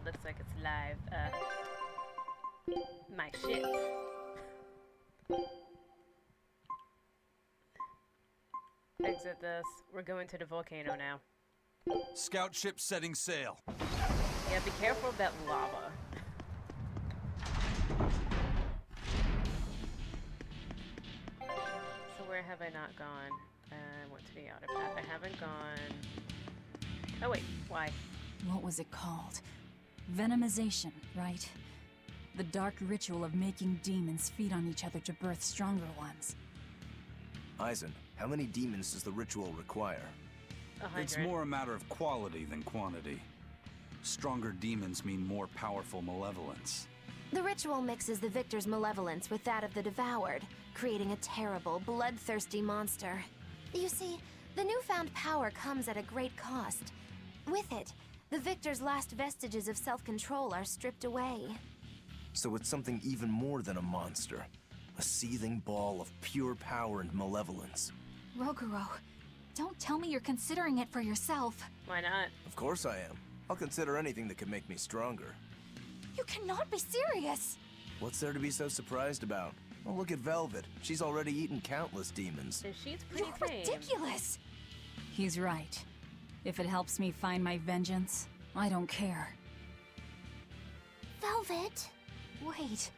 looks like it's live. My ship. Exit this. We're going to the volcano now. Scout ship setting sail. Yeah, be careful of that lava. So where have I not gone? I went to the outer path. I haven't gone... Oh wait, why? What was it called? Venomization, right? The dark ritual of making demons feed on each other to birth stronger ones. Eisen, how many demons does the ritual require? 100. It's more a matter of quality than quantity. Stronger demons mean more powerful malevolence. The ritual mixes the victor's malevolence with that of the devoured, creating a terrible, bloodthirsty monster. You see, the newfound power comes at a great cost. With it, the victor's last vestiges of self-control are stripped away. So it's something even more than a monster. A seething ball of pure power and malevolence. Roguro, don't tell me you're considering it for yourself. Why not? Of course I am. I'll consider anything that could make me stronger. You cannot be serious! What's there to be so surprised about? Well, look at Velvet. She's already eaten countless demons. And she's pretty You're tame. ridiculous! He's right. If it helps me find my vengeance, I don't care. Velvet? Wait,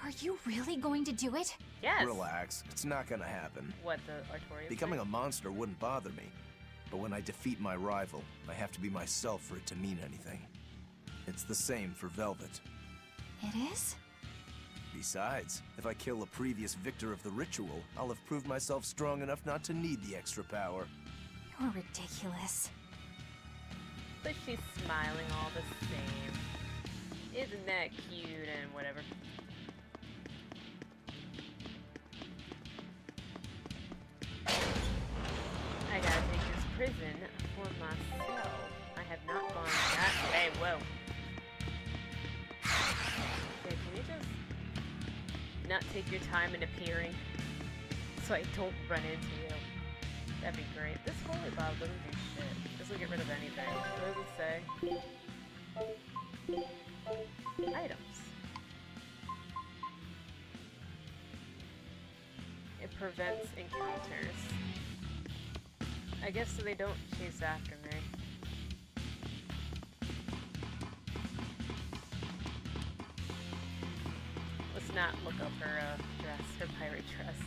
are you really going to do it? Yes. Relax. It's not gonna happen. What, the Artorias? Becoming a monster wouldn't bother me. But when I defeat my rival, I have to be myself for it to mean anything. It's the same for Velvet. It is? Besides, if I kill a previous victor of the ritual, I'll have proved myself strong enough not to need the extra power. You're ridiculous. But she's smiling all the same. Isn't that cute and whatever? I gotta take this prison for myself. I have not gone that way. Whoa. Okay, can you just not take your time in appearing so I don't run into you? That'd be great. This holy Bob doesn't do shit. This will get rid of anything. What does it say? Items. It prevents encounters. I guess so they don't chase after me. Let's not look up her dress, her pirate dress.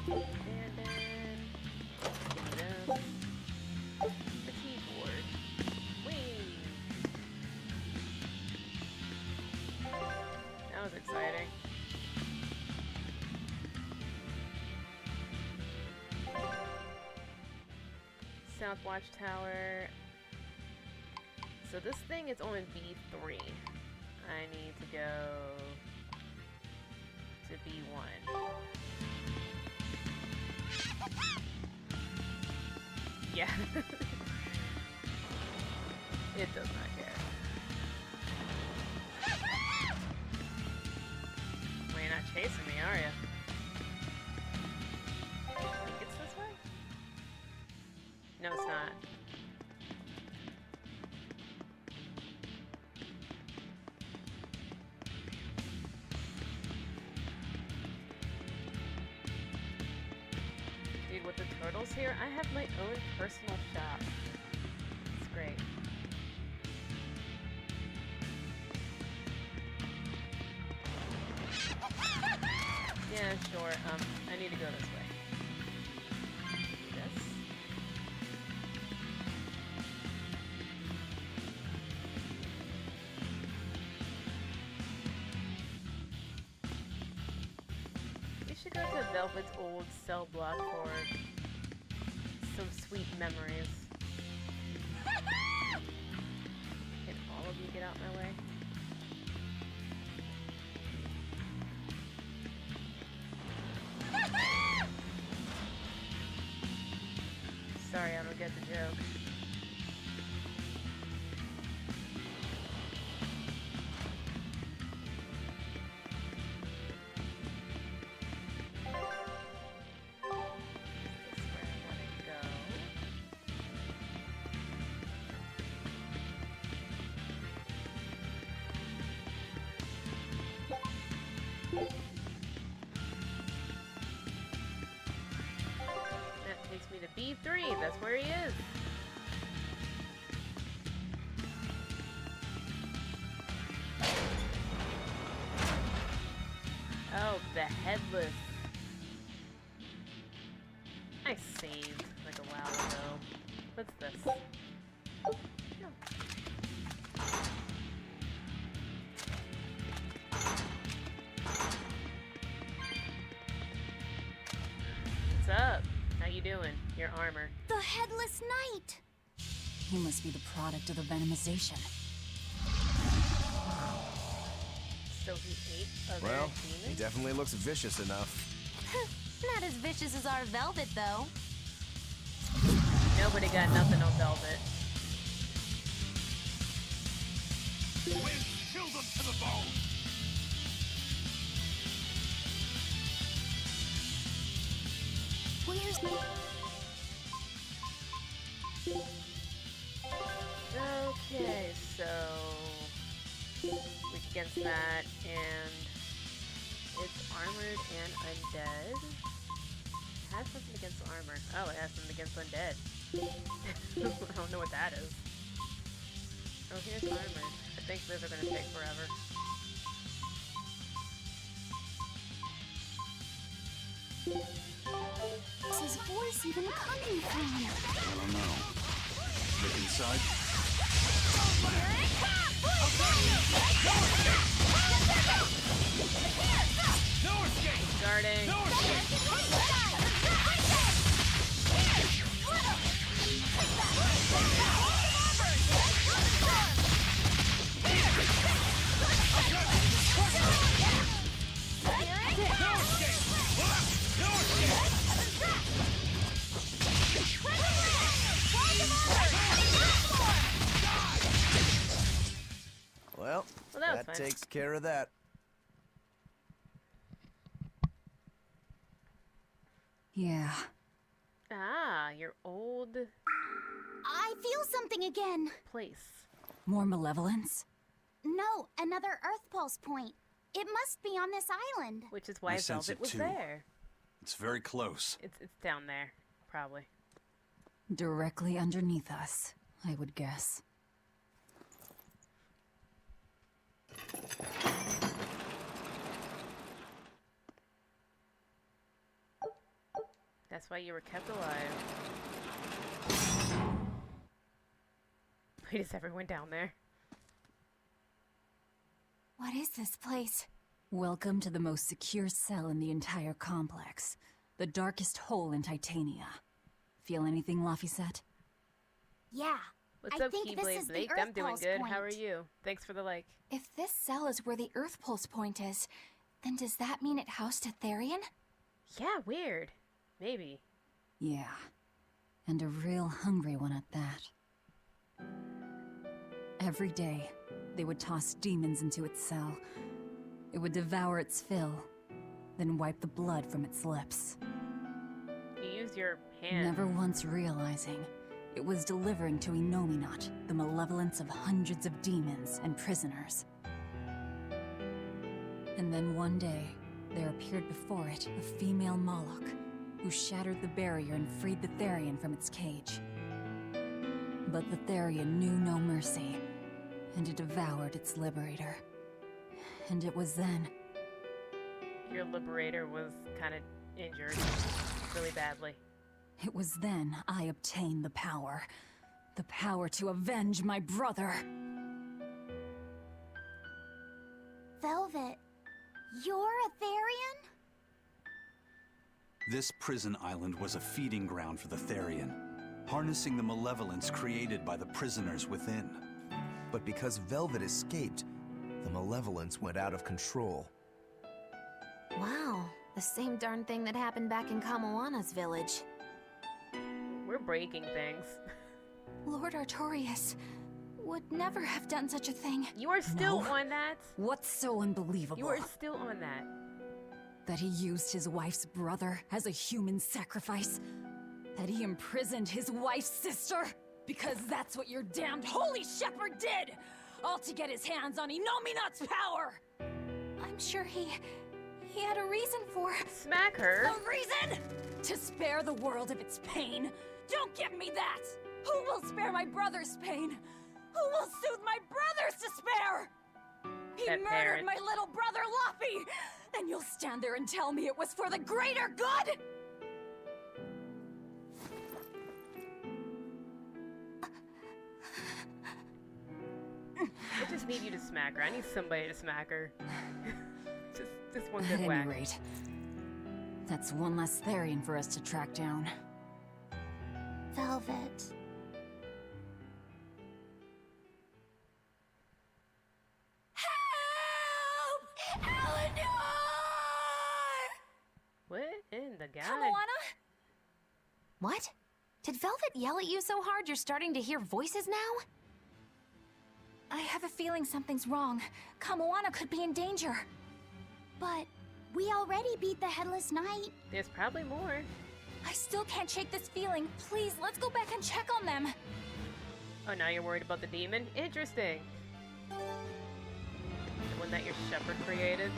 And then give me this. The keyboard. Whee! That was exciting. South Watchtower. So this thing is on B3. I need to go to B1. Yeah. It does not care. Well, you're not chasing me, are you? I think it's this way? No, it's not. Dude, with the turtles here, I have my own personal shop. It's great. Yeah, sure. I need to go this way. This. We should go to Velvet's old cell block for some sweet memories. Can all of you get out my way? Sorry, I don't get the joke. This is where I want to go. B3, that's where he is. Oh, the headless. I saved like a while ago. What's this? Oh. What's up? How you doing? Your armor. The Headless Knight! He must be the product of the venomization. So he ate other Well, he demons? definitely looks vicious enough. Not as vicious as our Velvet, though. Nobody got nothing on Velvet. Kill them to the bone! Where's my... Okay, so weak against that, and it's armored and undead. It has something against armor. Oh, it has something against undead. I don't know what that is. Oh, here's armor. I think those are gonna take forever. Where's his voice even coming from? I don't know. Look inside. Guarding. Well, Well, that was that fun. takes care of that. Yeah. Ah, your old I feel something again. place. More malevolence? No, another Earth Pulse point. It must be on this island. Which is I why sense Velvet it was too. there. It's very close. It's down there, probably. Directly underneath us, I would guess. That's why you were kept alive. Wait, is everyone down there? What is this place? Welcome to the most secure cell in the entire complex. The darkest hole in Titania. Feel anything, Laphicet? Yeah. What's I up, think this Keyblade is the Blake? I'm Earth doing Pulse good. How are point. you? Thanks for the like. If this cell is where the Earth Pulse point is, then does that mean it housed a Therian? Yeah, weird. Maybe. Yeah. And a real hungry one at that. Every day, they would toss demons into its cell. It would devour its fill, then wipe the blood from its lips. You use your hand. Never once realizing it was delivering to Enominat the malevolence of hundreds of demons and prisoners. And then one day, there appeared before it a female Moloch, who shattered the barrier and freed the Therian from its cage. But the Therian knew no mercy, and it devoured its liberator. And it was then... Your liberator was kind of injured. Really badly. It was then I obtained the power. The power to avenge my brother. Velvet, you're a Therian? This prison island was a feeding ground for the Therian, harnessing the malevolence created by the prisoners within. But because Velvet escaped, the malevolence went out of control. Wow, the same darn thing that happened back in Kamawana's village. We're breaking things. Lord Artorias would never have done such a thing. You are still No. on that? What's so unbelievable? You are still on that. That he used his wife's brother as a human sacrifice? That he imprisoned his wife's sister? Because that's what your damned holy shepherd did! All to get his hands on Enominat's power! I'm sure he had a reason for... Smack her. A reason? To spare the world of its pain? Don't give me that! Who will spare my brother's pain? Who will soothe my brother's despair? He That murdered parent. my little brother Luffy! And you'll stand there and tell me it was for the greater good? I just need you to smack her. I need somebody to smack her. just one At good any whack. rate, that's one less Therian for us to track down. Velvet. Help! Eleanor! What in the god? Come on, What? Did Velvet yell at you so hard you're starting to hear voices now? I have a feeling something's wrong. Kamoana could be in danger. But we already beat the Headless Knight. There's probably more. I still can't shake this feeling. Please, let's go back and check on them. Oh, now you're worried about the demon? Interesting. The one that your shepherd created?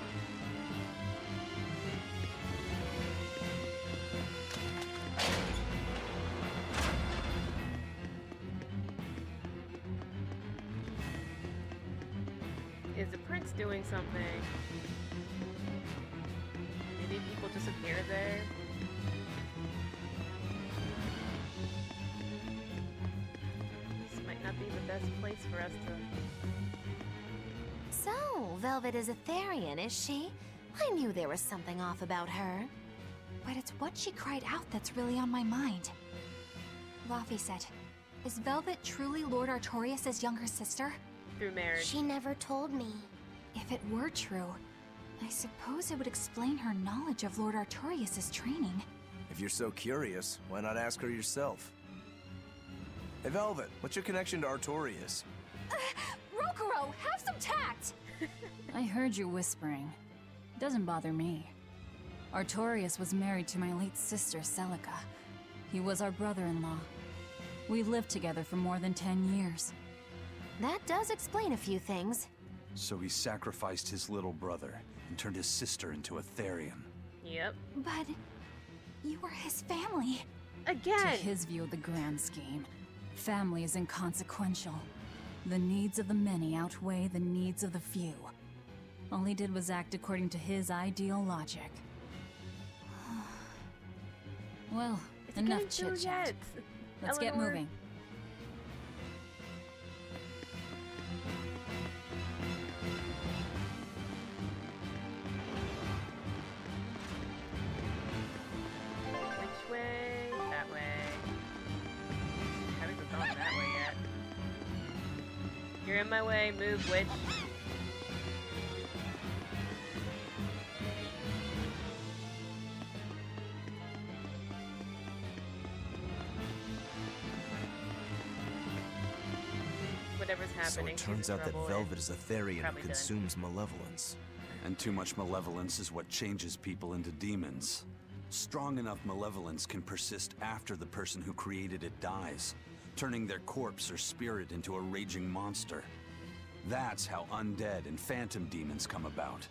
Is the prince doing something? Maybe people just appear there? This might not be the best place for us to... So, Velvet is a Therian, is she? I knew there was something off about her. But it's what she cried out that's really on my mind. Laufey said, is Velvet truly Lord Artorias' younger sister? through marriage. She never told me. If it were true, I suppose it would explain her knowledge of Lord Artorias' training. If you're so curious, why not ask her yourself? Hey, Velvet, what's your connection to Artorias? Rokuro, have some tact! I heard you whispering. Doesn't bother me. Artorias was married to my late sister, Celica. He was our brother-in-law. We lived together for more than 10 years. That does explain a few things. So he sacrificed his little brother and turned his sister into a Therian. Yep. But you were his family. To Again! his view of the grand scheme, family is inconsequential. The needs of the many outweigh the needs of the few. All he did was act according to his ideal logic. Well, Is he enough getting through chit-chat. yet? Let's get Eleanor? moving. Which way? That way. Haven't gone that way yet. You're in my way, move, witch. Whatever's So happening. it she's turns in out that trouble Velvet and is a Therian who probably done. consumes malevolence. And too much malevolence is what changes people into demons. Strong enough malevolence can persist after the person who created it dies, turning their corpse or spirit into a raging monster. That's how undead and phantom demons come about.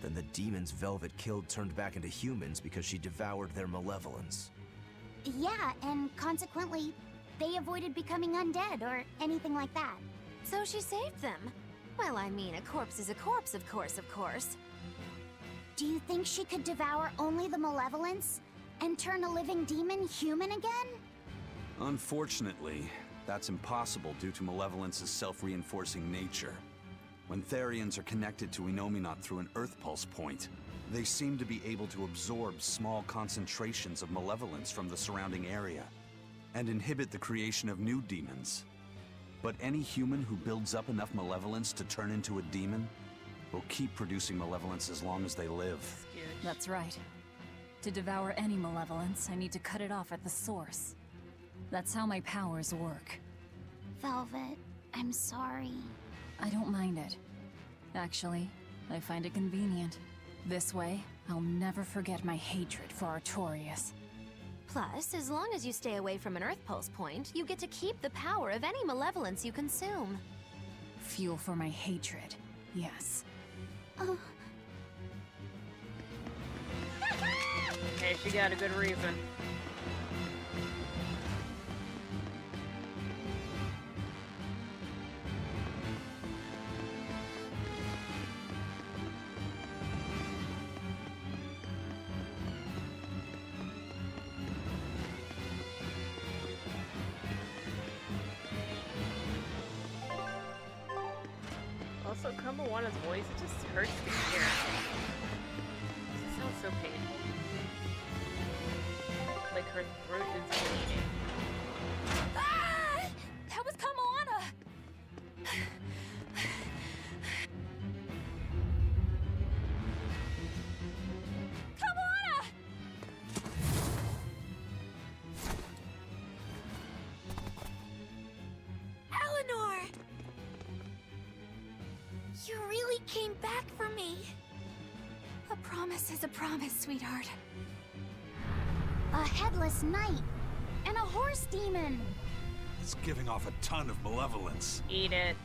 Then the demons Velvet killed turned back into humans because she devoured their malevolence. Yeah, and consequently, they avoided becoming undead or anything like that. So she saved them. Well, I mean, a corpse is a corpse, of course, of course. Do you think she could devour only the malevolence and turn a living demon human again? Unfortunately, that's impossible due to malevolence's self-reinforcing nature. When Therians are connected to Enominat through an Earth Pulse point, they seem to be able to absorb small concentrations of malevolence from the surrounding area and inhibit the creation of new demons. But any human who builds up enough malevolence to turn into a demon will keep producing malevolence as long as they live. Skooch. That's right. To devour any malevolence, I need to cut it off at the source. That's how my powers work. Velvet, I'm sorry. I don't mind it. Actually, I find it convenient. This way, I'll never forget my hatred for Artorias. Plus, as long as you stay away from an Earth Pulse point, you get to keep the power of any malevolence you consume. Fuel for my hatred, yes. Hey, she got a good reason. Also, Kamawana's voice, it just hurts to hear. It sounds so painful. Like her throat is bleeding. Ah! That was Kamoana! Kamoana! Eleanor! You really came back for me. A promise is a promise, sweetheart. A headless knight and a horse demon. It's giving off a ton of malevolence. Eat it.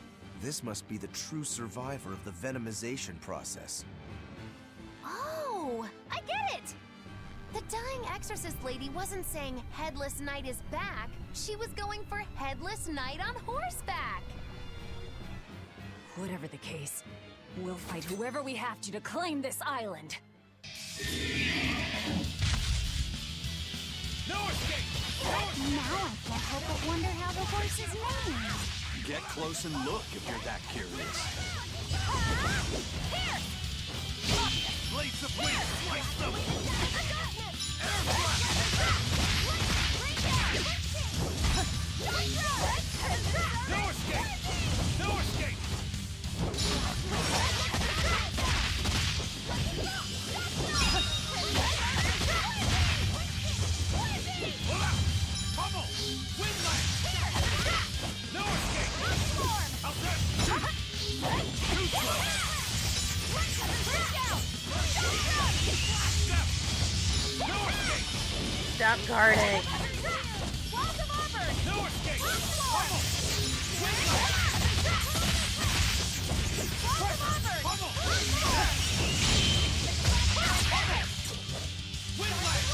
This must be the true survivor of the venomization process. Oh, I get it! The dying exorcist lady wasn't saying Headless Knight is back. She was going for Headless Knight on horseback. Whatever the case, we'll fight whoever we have to claim this island. No escape! Now I can't help but wonder how the horse is named. Get close and look if you're that curious. Here! Blades of wind, slice them! No escape! No escape! Pummel! Windlash! No escape! Out there! Too slow! Step! No escape! Stop guarding. No escape! Pummel! Windlash! Pummel! Windlash!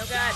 Oh god.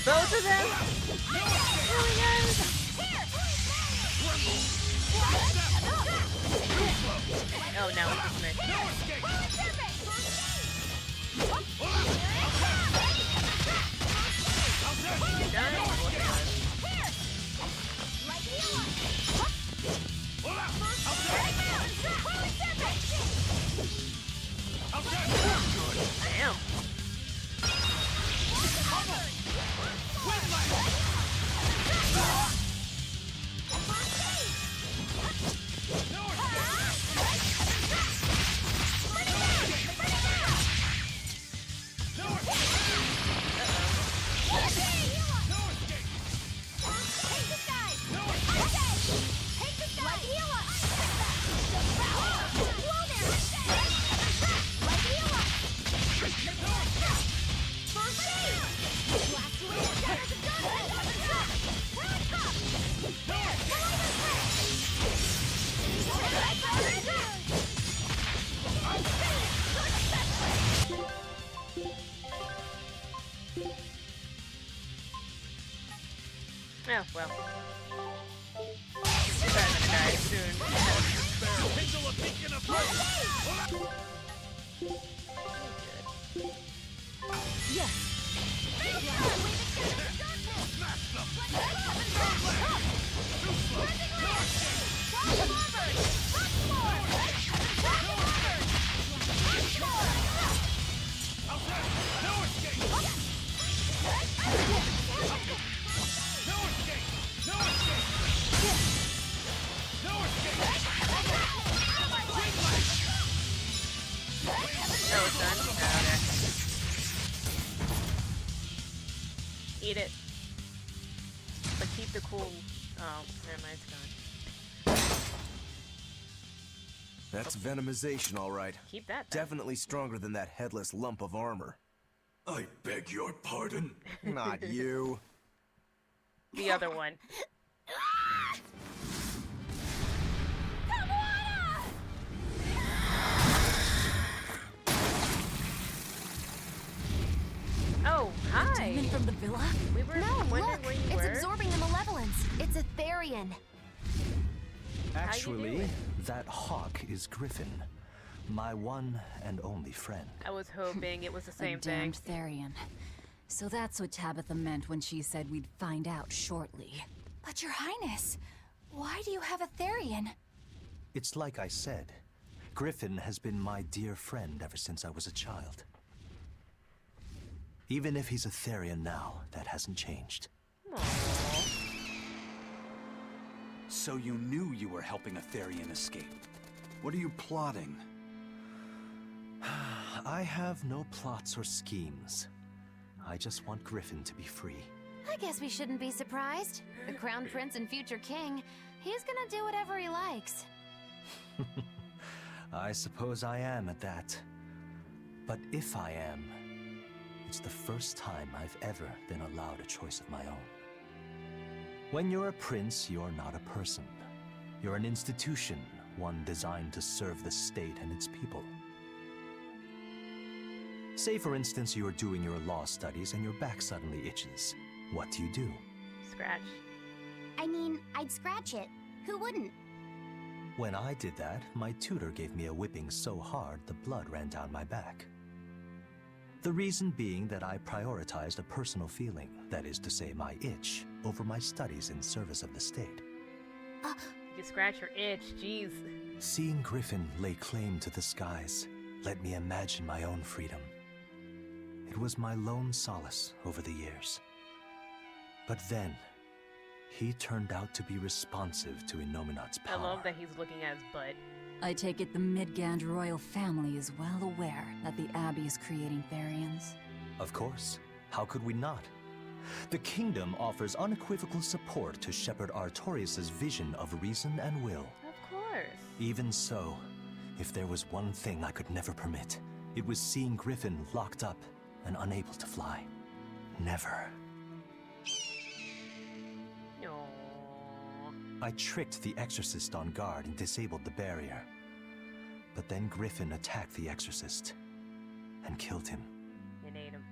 Both of them? Really guys? Oh no, it's just me. You done? Look at this. Damn. Oh, well. You guys are gonna die soon. Yes. Oh, it's done? Oh, okay. Eat it. But keep the cool... Oh, never mind, it's gone. That's venomization, all right. Keep that then. Definitely stronger than that headless lump of armor. I beg your pardon? Not you. The other one. Oh, hi! Demon from the villa? We were No, wondering look! where you It's were. absorbing the malevolence. It's a Therian. Actually, doing? that hawk is Griffin, my one and only friend. I was hoping it was the A same thing. damned Therian. So that's what Tabitha meant when she said we'd find out shortly. But Your Highness, why do you have a Therian? It's like I said, Griffin has been my dear friend ever since I was a child. Even if he's a Therian now, that hasn't changed. Aww. So you knew you were helping a Therian escape. What are you plotting? I have no plots or schemes. I just want Griffin to be free. I guess we shouldn't be surprised. The Crown Prince and future king, he's gonna do whatever he likes. I suppose I am at that. But if I am, it's the first time I've ever been allowed a choice of my own. When you're a prince, you're not a person. You're an institution, one designed to serve the state and its people. Say, for instance, you're doing your law studies and your back suddenly itches. What do? Scratch. I mean, I'd scratch it. Who wouldn't? When I did that, my tutor gave me a whipping so hard the blood ran down my back. The reason being that I prioritized a personal feeling, that is to say my itch, over my studies in service of the state. You can scratch your itch, jeez. Seeing Griffin lay claim to the skies let me imagine my own freedom. It was my lone solace over the years. But then, he turned out to be responsive to Innominat's I power. love that he's looking at his butt. I take it the Midgand royal family is well aware that the Abbey is creating Therians. Of course. How could we not? The kingdom offers unequivocal support to Shepherd Artorius' vision of reason and will. Of course. Even so, if there was one thing I could never permit, it was seeing Griffin locked up and unable to fly. Never. Aww. I tricked the Exorcist on guard and disabled the barrier. But then Griffin attacked the Exorcist and killed him. You need him.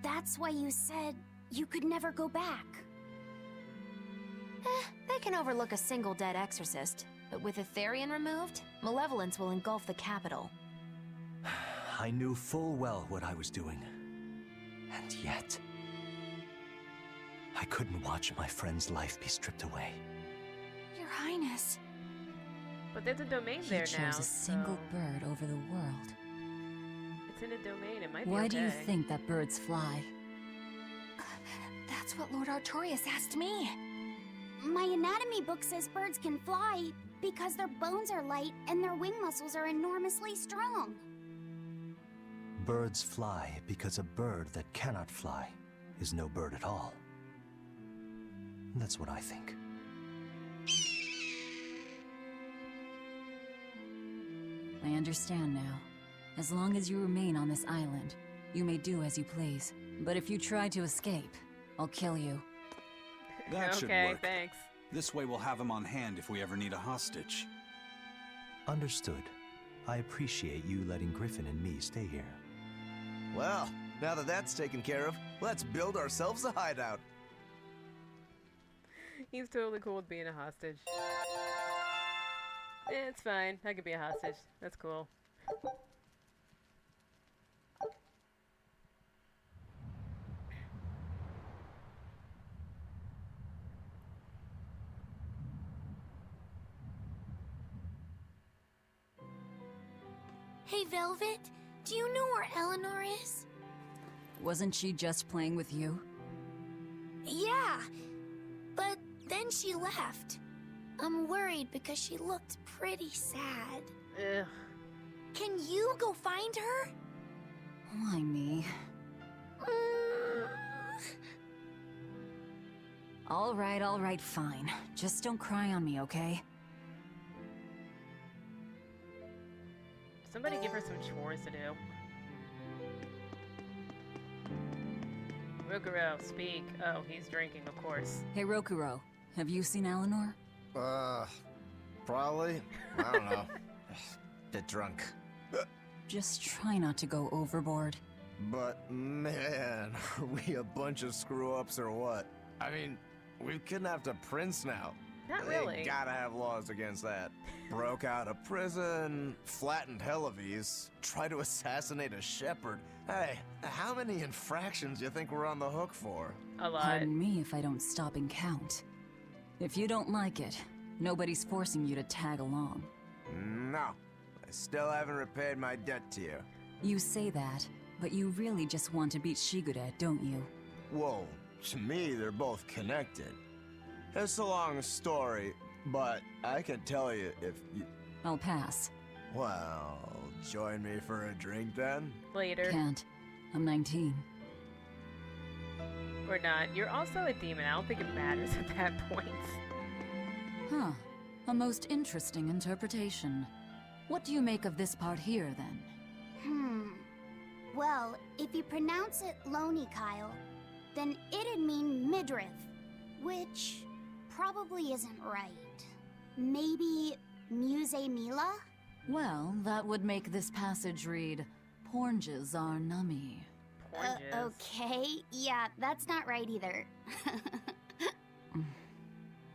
That's why you said you could never go back. They can overlook a single dead exorcist, but with a Therian removed, malevolence will engulf the capital. I knew full well what I was doing. And yet, I couldn't watch my friend's life be stripped away. Your Highness. But there's a domain He there chose now. a single so bird over the world. It's in a domain. It might be Why okay. do you think that birds fly? That's what Lord Artorius asked me. My anatomy book says birds can fly because their bones are light and their wing muscles are enormously strong. Birds fly because a bird that cannot fly is no bird at all. That's what I think. I understand now. As long as you remain on this island, you may do as you please. But if you try to escape, I'll kill you. That should Okay, work. thanks. This way we'll have him on hand if we ever need a hostage. Understood. I appreciate you letting Griffin and me stay here. Well, now that that's taken care of, let's build ourselves a hideout. He's totally cool with being a hostage. Eh, it's fine. I could be a hostage. That's cool. Hey, Velvet, do you know where Eleanor is? Wasn't she just playing with you? Yeah, but then she left. I'm worried because she looked pretty sad. Ugh. Can you go find her? Why me? All right, fine. Just don't cry on me, okay? Somebody give her some chores to do. Rokuro, speak. Oh, he's drinking, of course. Hey, Rokuro, have you seen Eleanor? Probably. I don't know. Bit drunk. Just try not to go overboard. But man, are we a bunch of screw-ups or what? I mean, we've kidnapped a prince now. Not They really. gotta have laws against that. Broke out of prison, flattened Helavis, tried to assassinate a shepherd. Hey, how many infractions do you think we're on the hook for? A lot. Pardon me if I don't stop and count. If you don't like it, nobody's forcing you to tag along. No, I still haven't repaid my debt to you. You say that, but you really just want to beat Shigude, don't you? Whoa, to me they're both connected. It's a long story, but I can tell you if you... I'll pass. Well, join me for a drink then? Later. Can't. I'm 19. Or not. You're also a demon. I don't think it matters at that point. Huh. A most interesting interpretation. What do you make of this part here, then? Well, if you pronounce it Loney Kyle, then it'd mean midriff, which probably isn't right. Maybe Muse Mila? Well, that would make this passage read, Pornges are nummy. Oranges. Okay, yeah, that's not right either.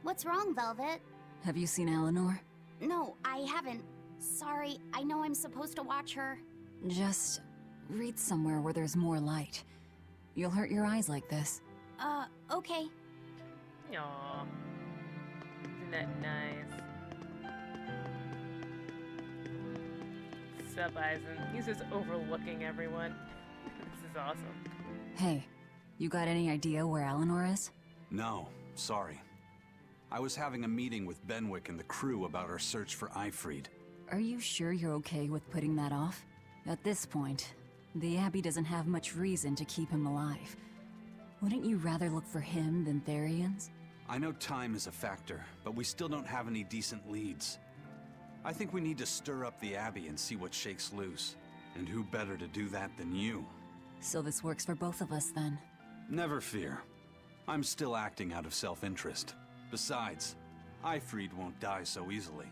What's wrong, Velvet? Have you seen Eleanor? No, I haven't. Sorry, I know I'm supposed to watch her. Just read somewhere where there's more light. You'll hurt your eyes like this. Okay. Aww. Isn't that nice? Sup, Eisen. He's just overlooking everyone. This is awesome. Hey, you got any idea where Eleanor is? No, sorry. I was having a meeting with Benwick and the crew about our search for Eifried. Are you sure you're okay with putting that off? At this point, the Abbey doesn't have much reason to keep him alive. Wouldn't you rather look for him than Therians? I know time is a factor, but we still don't have any decent leads. I think we need to stir up the Abbey and see what shakes loose. And who better to do that than you? So this works for both of us then. Never fear. I'm still acting out of self-interest. Besides, Eifried won't die so easily.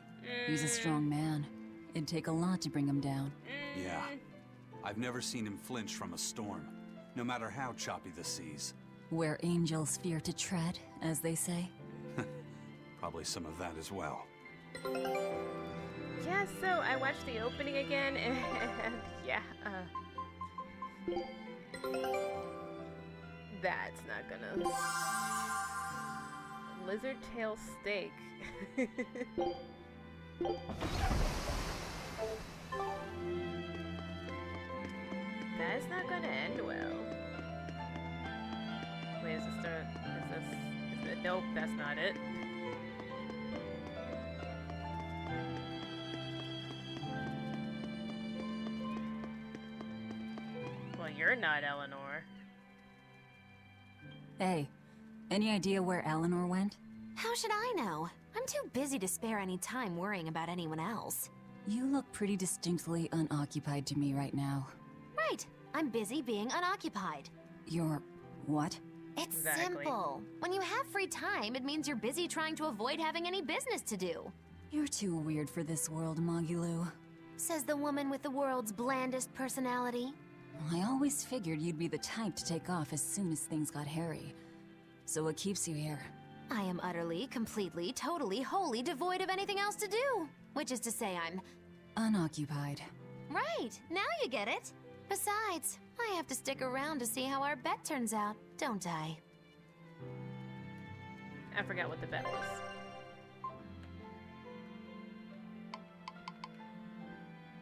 He's a strong man. It'd take a lot to bring him down. Yeah. I've never seen him flinch from a storm, no matter how choppy the seas. Where angels fear to tread, as they say. Probably some of that as well. Yeah, so I watched the opening again, and yeah, that's not gonna... Lizard tail steak. That is not gonna end well. Wait, is this, nope, that's not it. Well, you're not Eleanor. Hey, any idea where Eleanor went? How should I know? I'm too busy to spare any time worrying about anyone else. You look pretty distinctly unoccupied to me right now. Right. I'm busy being unoccupied. You're... what? It's Exactly. simple. When you have free time, it means you're busy trying to avoid having any business to do. You're too weird for this world, Magulu. Says the woman with the world's blandest personality. I always figured you'd be the type to take off as soon as things got hairy. So what keeps you here? I am utterly, completely, totally, wholly devoid of anything else to do. Which is to say, I'm... Unoccupied. Right, now you get it. Besides, I have to stick around to see how our bet turns out, don't I? I forgot what the bet was.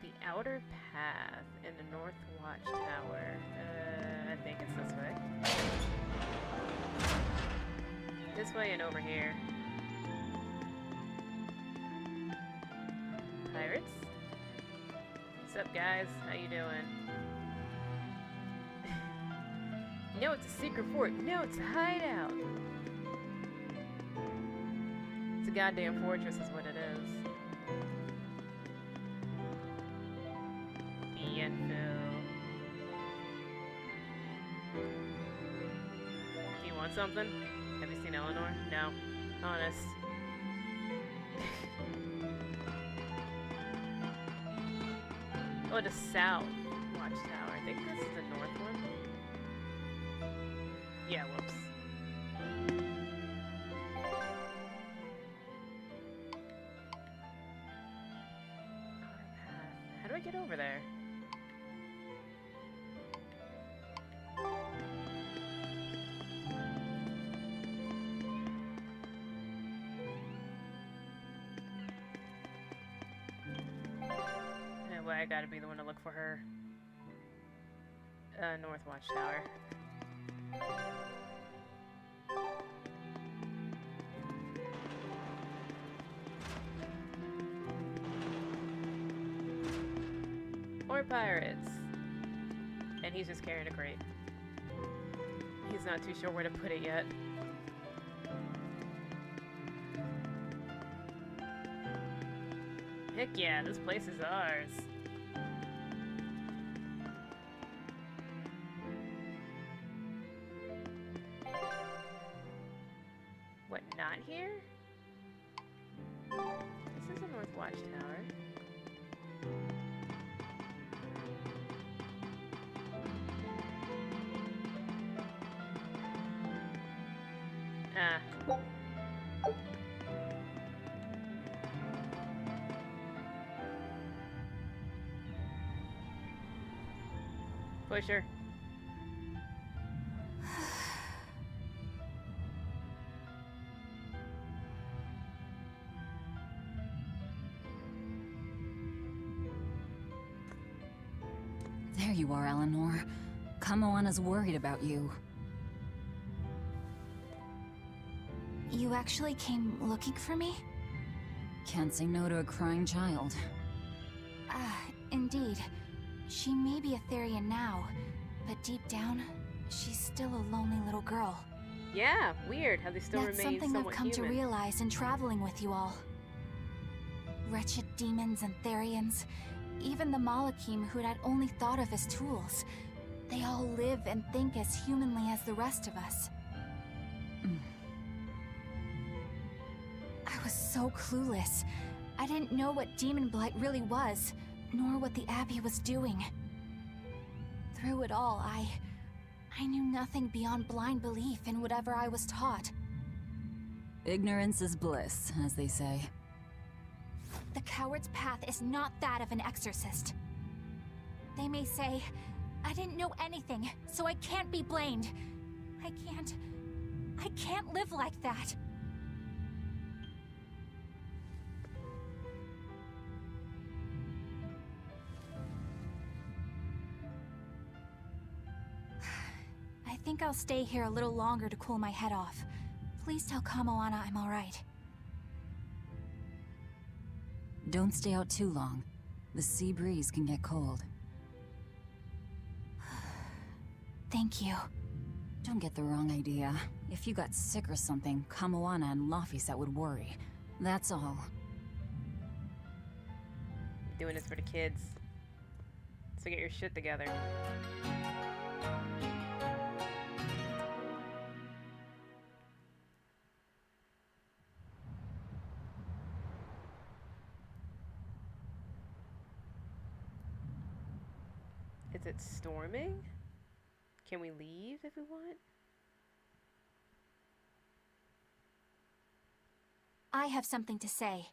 The outer path in the North Watchtower. I think it's this way. This way and over here. Pirates? What's up, guys? How you doing? No, it's a secret fort. No, it's a hideout. It's a goddamn fortress is what it is. Do you want something? Have you seen Eleanor? No. Honest. Oh, the South Watchtower. I think this is the North one. Yeah, whoops. How do I get over there? Well, I gotta be the one to look for her. North Watchtower. Or pirates. And he's just carrying a crate. He's not too sure where to put it yet. Heck yeah, this place is ours. What, not here? This is a North Watchtower. Ah. Pusher. There you are, Eleanor. Kamoana's worried about you. You actually came looking for me? Can't say no to a crying child. Indeed. She may be a Therian now, but deep down, she's still a lonely little girl. Yeah, weird how they still That's remain something I've somewhat come human. to realize in traveling with you all. Wretched demons and Therians, even the Malakim who'd I'd only thought of as tools, they all live and think as humanly as the rest of us. I was so clueless. I didn't know what Demon Blight really was, nor what the Abbey was doing. Through it all, I knew nothing beyond blind belief in whatever I was taught. Ignorance is bliss, as they say. The coward's path is not that of an exorcist. They may say, I didn't know anything, so I can't be blamed. I can't live like that. I think I'll stay here a little longer to cool my head off. Please tell Kamoana I'm alright. Don't stay out too long. The sea breeze can get cold. Thank you. Don't get the wrong idea. If you got sick or something, Kamoana and Laphicet would worry. That's all. Doing this for the kids. So get your shit together. Is it storming? Can we leave if we want? I have something to say.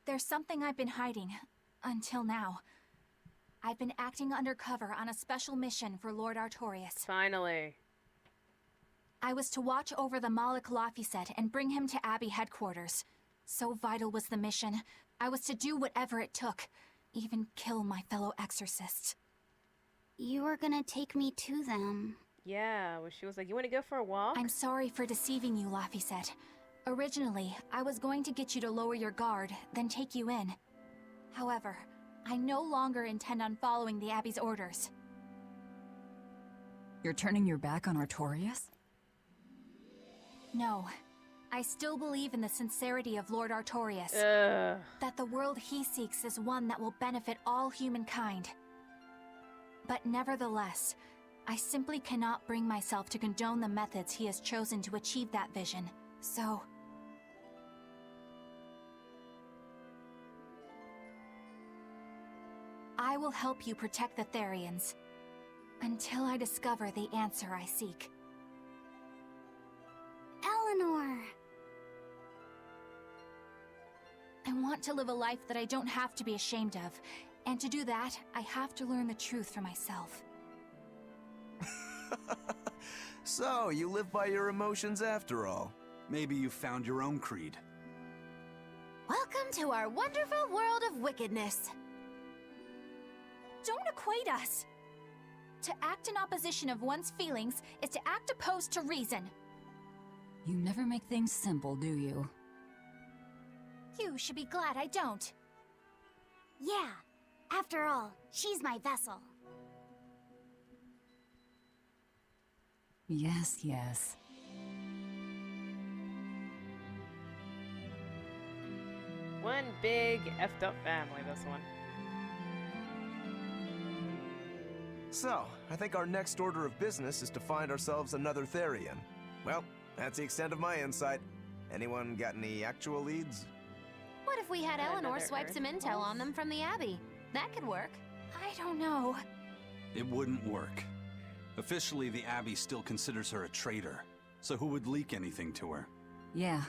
There's something I've been hiding, until now. I've been acting undercover on a special mission for Lord Artorias. Finally. I was to watch over the Malik Laphicet and bring him to Abbey headquarters. So vital was the mission, I was to do whatever it took, even kill my fellow exorcists. You were gonna take me to them. Yeah, well, she was like, you want to go for a walk? I'm sorry for deceiving you, Laphicet. Originally, I was going to get you to lower your guard, then take you in. However, I no longer intend on following the Abbey's orders. You're turning your back on Artorias? No. I still believe in the sincerity of Lord Artorias. Ugh. That the world he seeks is one that will benefit all humankind. But nevertheless, I simply cannot bring myself to condone the methods he has chosen to achieve that vision. So... I will help you protect the Therians. Until I discover the answer I seek. Eleanor! I want to live a life that I don't have to be ashamed of. And to do that, I have to learn the truth for myself. So, you live by your emotions after all. Maybe you found your own creed. Welcome to our wonderful world of wickedness. Don't equate us! To act in opposition of one's feelings is to act opposed to reason. You never make things simple, do you? You should be glad I don't. Yeah, after all, she's my vessel. Yes, yes. One big effed up family, this one. So, I think our next order of business is to find ourselves another Therian. Well, that's the extent of my insight. Anyone got any actual leads? What if we had Eleanor Another swipe some Earth intel Pulse? on them from the Abbey? That could work. I don't know. It wouldn't work. Officially, the Abbey still considers her a traitor. So who would leak anything to her? Yeah.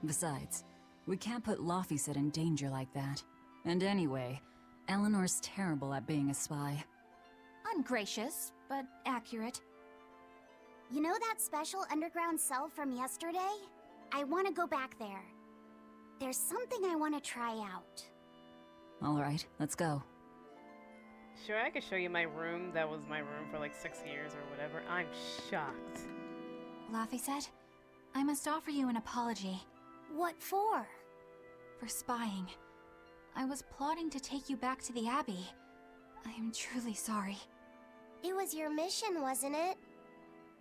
Besides, we can't put Laphicet in danger like that. And anyway, Eleanor's terrible at being a spy. Ungracious, but accurate. You know that special underground cell from yesterday? I want to go back there. There's something I want to try out. Alright, let's go. Sure, I could show you my room. That was my room for like 6 years or whatever. I'm shocked. Laphicet, I must offer you an apology. What for? For spying. I was plotting to take you back to the Abbey. I am truly sorry. It was your mission, wasn't it?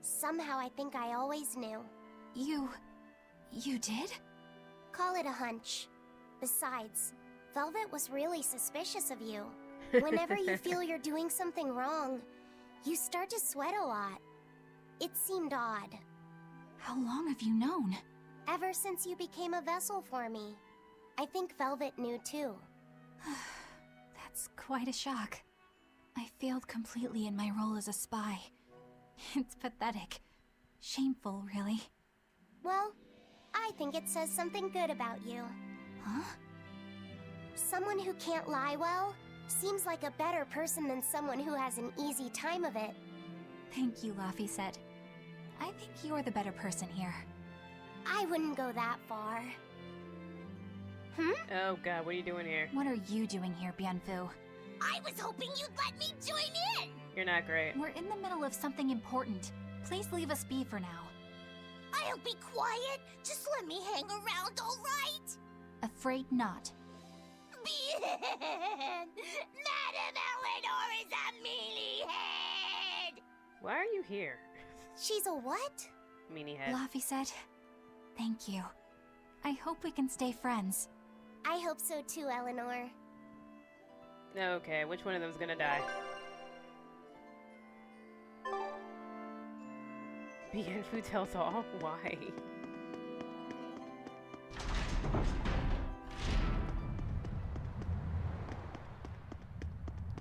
Somehow I think I always knew. You did? Call it a hunch. Besides, Velvet was really suspicious of you. Whenever you feel you're doing something wrong, you start to sweat a lot. It seemed odd. How long have you known? Ever since you became a vessel for me. I think Velvet knew too. That's quite a shock. I failed completely in my role as a spy. It's pathetic. Shameful, really. Well, I think it says something good about you. Huh? Someone who can't lie well seems like a better person than someone who has an easy time of it. Thank you, Laphicet. I think you're the better person here. I wouldn't go that far. Oh god, what are you doing here? What are you doing here, Bienfu? I was hoping you'd let me join in! You're not great. We're in the middle of something important. Please leave us be for now. I'll be quiet. Just let me hang around, all right? Afraid not. Madam Eleanor is a mealy-head! Why are you here? She's a what? Meanie head. Laphicet, thank you. I hope we can stay friends. I hope so too, Eleanor. Okay, which one of them's gonna die? Bienfu tells all? Why?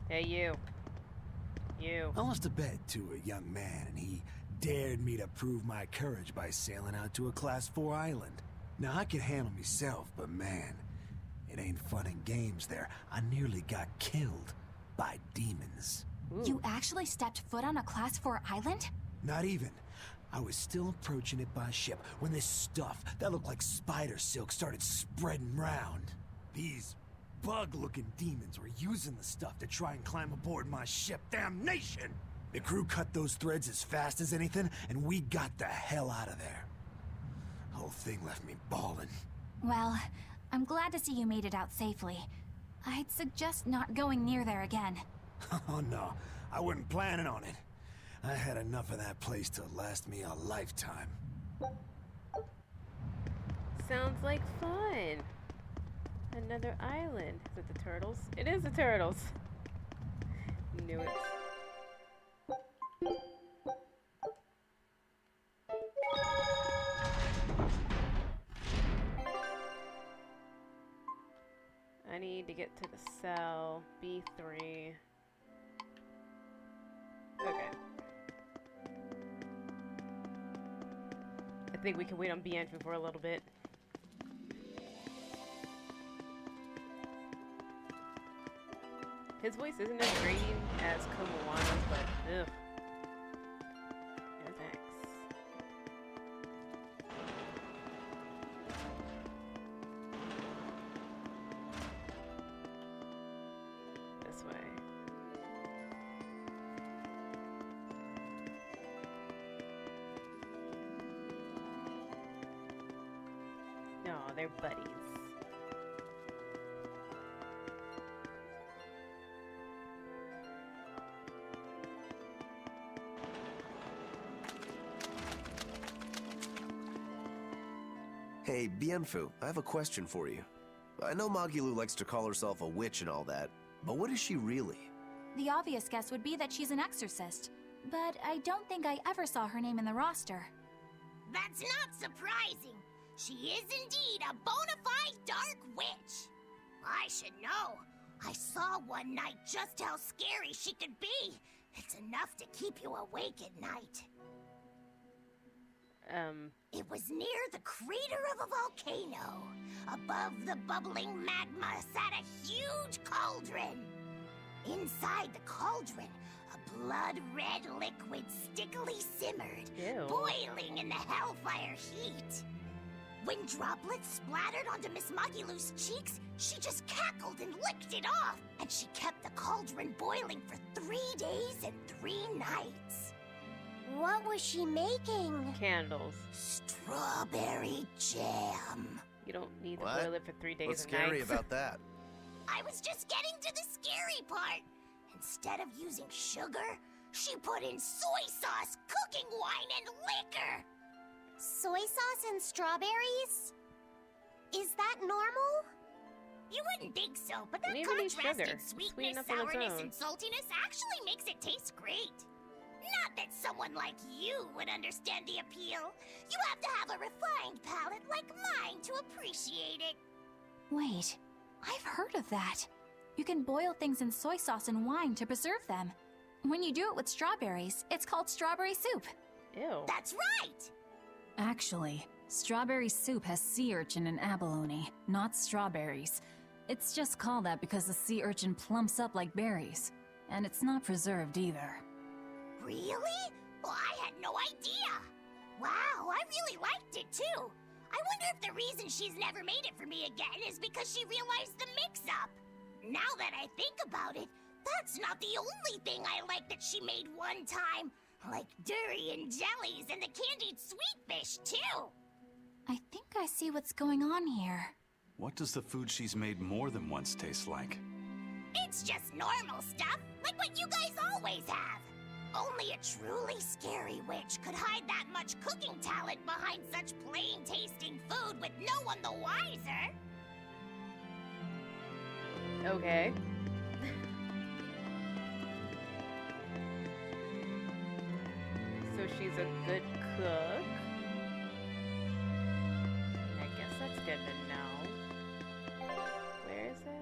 Hey, you. You. I lost a bet to a young man, and he dared me to prove my courage by sailing out to a Class 4 island. Now, I can handle myself, but man, it ain't fun and games there. I nearly got killed by demons. Ooh. You actually stepped foot on a Class 4 island? Not even. I was still approaching it by ship when this stuff that looked like spider silk started spreading round. These bug-looking demons were using the stuff to try and climb aboard my ship. Damnation! The crew cut those threads as fast as anything, and we got the hell out of there. Whole thing left me bawling. Well, I'm glad to see you made it out safely. I'd suggest not going near there again. Oh no, I wasn't planning on it. I had enough of that place to last me a lifetime. Sounds like fun. Another island. Is it the turtles? It is the turtles. Knew it. I need to get to the cell. B3. Okay. I think we can wait on B entry for a little bit. His voice isn't as grating as Komawana's, but ugh. No thanks. This way. No, they're buddies. Hey, Bienfu, I have a question for you. I know Magilu likes to call herself a witch and all that, but what is she really? The obvious guess would be that she's an exorcist, but I don't think I ever saw her name in the roster. That's not surprising. She is indeed a bona fide dark witch. I should know. I saw one night just how scary she could be. It's enough to keep you awake at night. It was near the crater of a volcano. Above the bubbling magma sat a huge cauldron. Inside the cauldron, a blood-red liquid stickily simmered, Ew. boiling in the hellfire heat. When droplets splattered onto Miss Magilu's cheeks, she just cackled and licked it off. And she kept the cauldron boiling for 3 days and 3 nights. What was she making? Candles. Strawberry jam. You don't need to What? boil it for 3 days What's and scary nights. about that? I was just getting to the scary part. Instead of using sugar, she put in soy sauce, cooking wine, and liquor. Soy sauce and strawberries? Is that normal? You wouldn't think so, but that You don't even need contrasting sugar. It's sweet sweetness, enough on its sourness, own. and saltiness actually makes it taste great. Not that someone like you would understand the appeal. You have to have a refined palate like mine to appreciate it. Wait, I've heard of that. You can boil things in soy sauce and wine to preserve them. When you do it with strawberries, it's called strawberry soup. Ew. That's right! Actually, strawberry soup has sea urchin and abalone, not strawberries. It's just called that because the sea urchin plumps up like berries. And it's not preserved either. Really? Well, I had no idea. Wow, I really liked it too. I wonder if the reason she's never made it for me again is because she realized the mix-up. Now that I think about it, that's not the only thing I like that she made one time. Like durian jellies and the candied sweet fish too. I think I see what's going on here. What does the food she's made more than once taste like? It's just normal stuff, like what you guys always have. Only a truly scary witch could hide that much cooking talent behind such plain-tasting food with no one the wiser. Okay. So she's a good cook. I guess that's good to know. Where is it?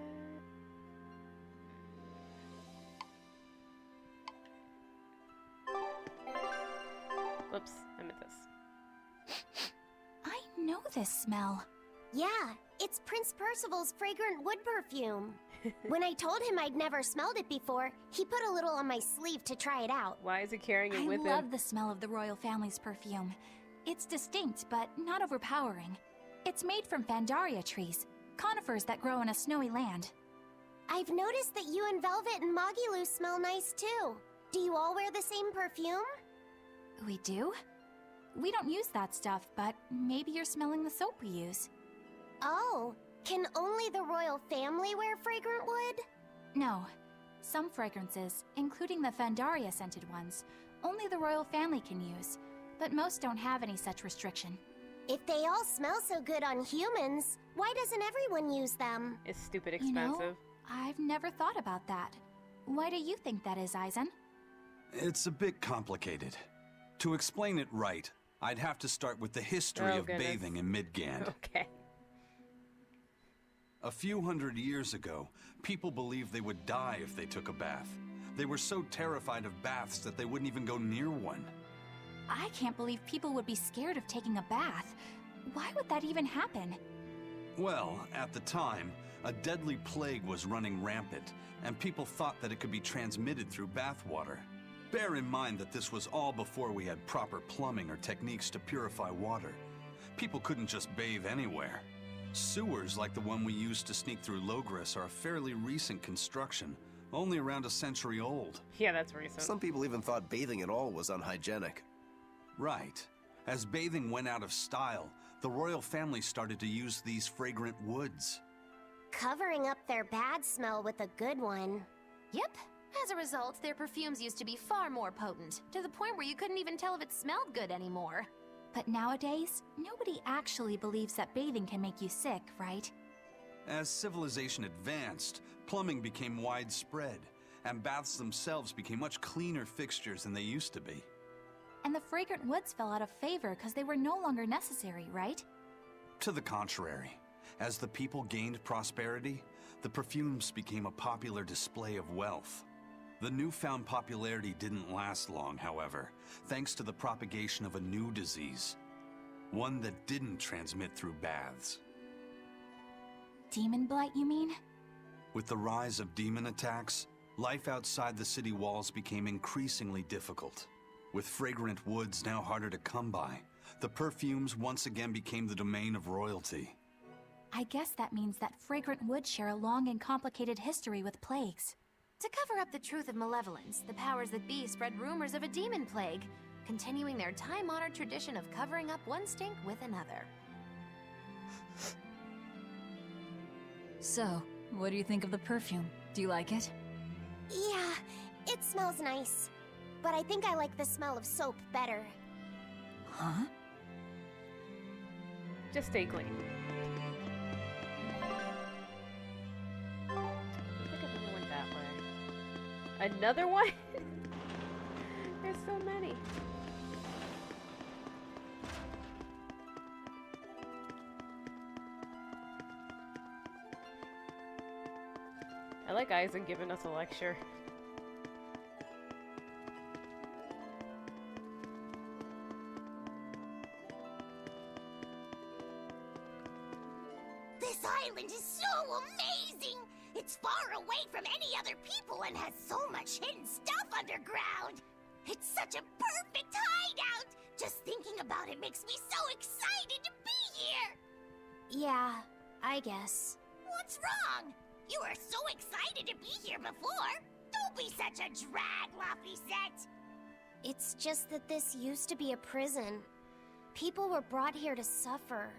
this. I know this smell. Yeah, it's Prince Percival's fragrant wood perfume. When I told him I'd never smelled it before, he put a little on my sleeve to try it out. Why is he carrying it I with love him? the smell of the royal family's perfume. It's distinct, but not overpowering. It's made from Pandaria trees, conifers that grow in a snowy land. I've noticed that you and Velvet and Magilu smell nice too. Do you all wear the same perfume? We do? We don't use that stuff, but maybe you're smelling the soap we use. Oh, can only the royal family wear fragrant wood? No. Some fragrances, including the Pandaria scented ones, only the royal family can use, but most don't have any such restriction. If they all smell so good on humans, why doesn't everyone use them? It's stupid You expensive. know, I've never thought about that. Why do you think that is, Aizen? It's a bit complicated. To explain it right, I'd have to start with the history Oh, of goodness. bathing in Midgand. Okay. A few hundred years ago, people believed they would die if they took a bath. They were so terrified of baths that they wouldn't even go near one. I can't believe people would be scared of taking a bath. Why would that even happen? Well, at the time, a deadly plague was running rampant, and people thought that it could be transmitted through bathwater. Bear in mind that this was all before we had proper plumbing or techniques to purify water. People couldn't just bathe anywhere. Sewers like the one we used to sneak through Logris are a fairly recent construction, only around a century old. Yeah, that's recent. Some people even thought bathing at all was unhygienic. Right. As bathing went out of style, the royal family started to use these fragrant woods. Covering up their bad smell with a good one. Yep. As a result, their perfumes used to be far more potent, to the point where you couldn't even tell if it smelled good anymore. But nowadays, nobody actually believes that bathing can make you sick, right? As civilization advanced, plumbing became widespread, and baths themselves became much cleaner fixtures than they used to be. And the fragrant woods fell out of favor because they were no longer necessary, right? To the contrary, as the people gained prosperity, the perfumes became a popular display of wealth. The newfound popularity didn't last long, however, thanks to the propagation of a new disease. One that didn't transmit through baths. Demon blight, you mean? With the rise of demon attacks, life outside the city walls became increasingly difficult. With fragrant woods now harder to come by, the perfumes once again became the domain of royalty. I guess that means that fragrant woods share a long and complicated history with plagues. To cover up the truth of malevolence, the powers that be spread rumors of a demon plague, continuing their time-honored tradition of covering up one stink with another. So, what do you think of the perfume? Do you like it? Yeah, it smells nice. But I think I like the smell of soap better. Huh? Just stay clean. I don't think I've ever went that way. Another one? There's so many. I like Aizen giving us a lecture. This island is so amazing! It's far away from any other people and has so much hidden stuff underground! It's such a perfect hideout! Just thinking about it makes me so excited to be here! Yeah, I guess. What's wrong? You were so excited to be here before! Don't be such a drag, Laphicet! It's just that this used to be a prison. People were brought here to suffer.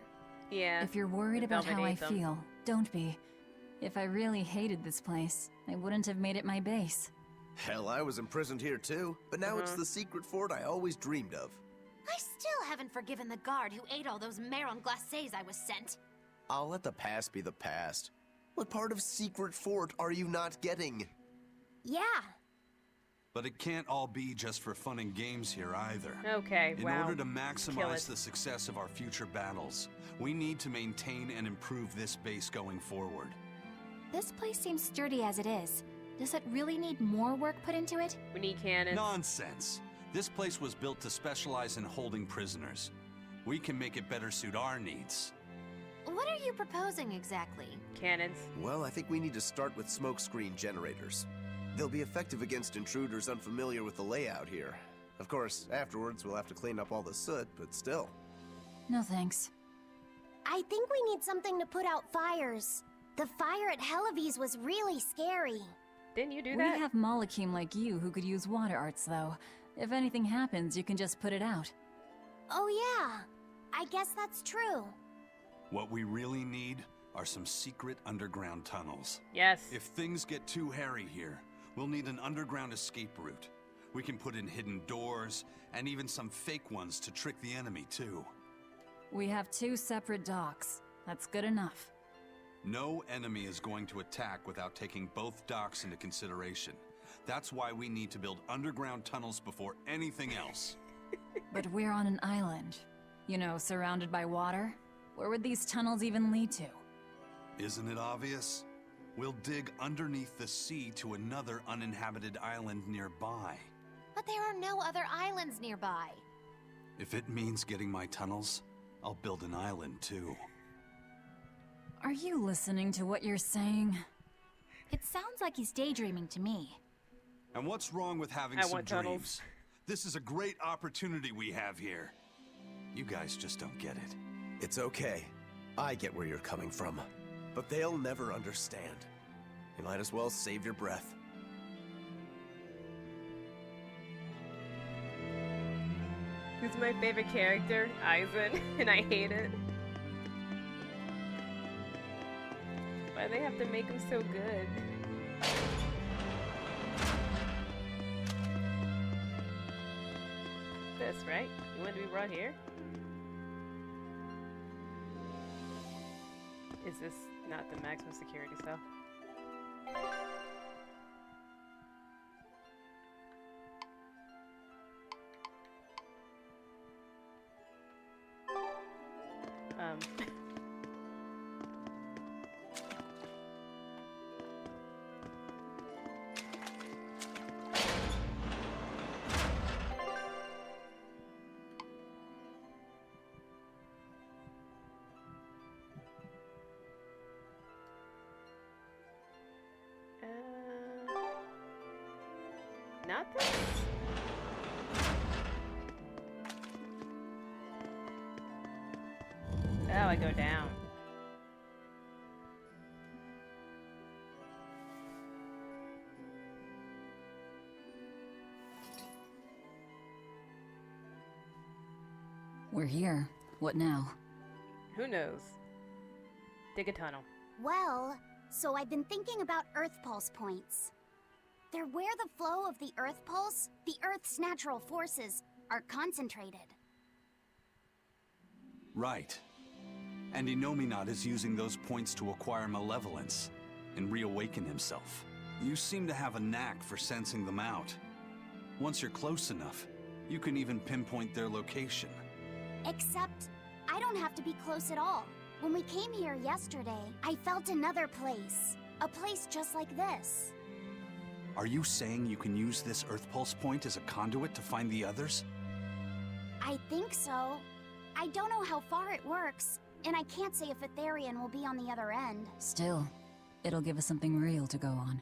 Yeah. If you're worried about Velvet how I ate them. feel, don't be. If I really hated this place, I wouldn't have made it my base. Hell, I was imprisoned here too, but now it's the secret fort I always dreamed of. I still haven't forgiven the guard who ate all those marron glacés I was sent. I'll let the past be the past. What part of secret fort are you not getting? Yeah, But it can't all be just for fun and games here either. Okay, In wow. order to Kill maximize it. the success of our future battles, we need to maintain and improve this base going forward. This place seems sturdy as it is. Does it really need more work put into it? We need cannons. Nonsense! This place was built to specialize in holding prisoners. We can make it better suit our needs. What are you proposing exactly? Cannons. Well, I think we need to start with smokescreen generators. They'll be effective against intruders unfamiliar with the layout here. Of course, afterwards we'll have to clean up all the soot, but still. No thanks. I think we need something to put out fires. The fire at Helavi's was really scary. Didn't you do We that? have Malakim like you who could use water arts, though. If anything happens, you can just put it out. Oh yeah, I guess that's true. What we really need are some secret underground tunnels. Yes. If things get too hairy here, we'll need an underground escape route. We can put in hidden doors, and even some fake ones to trick the enemy, too. We have 2 separate docks. That's good enough. No enemy is going to attack without taking both docks into consideration. That's why we need to build underground tunnels before anything else. But we're on an island. You know, surrounded by water. Where would these tunnels even lead to? Isn't it obvious? We'll dig underneath the sea to another uninhabited island nearby. But there are no other islands nearby. If it means getting my tunnels, I'll build an island too. Are you listening to what you're saying? It sounds like he's daydreaming to me. And what's wrong with having I some want tunnels. dreams? This is a great opportunity we have here. You guys just don't get it. It's okay. I get where you're coming from. But they'll never understand. You might as well save your breath. Who's my favorite character? Aizen, and I hate it. Why do they have to make him so good? This, right? You want to be brought here? Is this not the maximum security cell? Not this? Oh, I go down. We're here. What now? Who knows? Dig a tunnel. Well, so I've been thinking about Earth Pulse points. They're where the flow of the Earth Pulse, the Earth's natural forces, are concentrated. Right. And Inominat is using those points to acquire malevolence and reawaken himself. You seem to have a knack for sensing them out. Once you're close enough, you can even pinpoint their location. Except, I don't have to be close at all. When we came here yesterday, I felt another place. A place just like this. Are you saying you can use this Earth Pulse point as a conduit to find the others? I think so. I don't know how far it works, and I can't say if Etherian will be on the other end. Still, it'll give us something real to go on.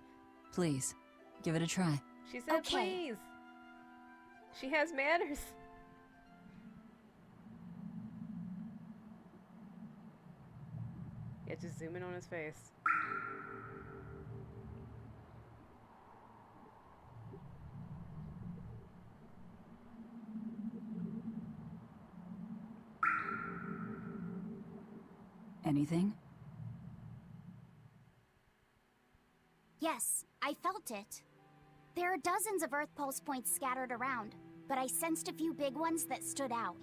Please, give it a try. She said Okay. please. She has manners. Yeah, just zoom in on his face. Anything? Yes, I felt it. There are dozens of Earth Pulse points scattered around, but I sensed a few big ones that stood out.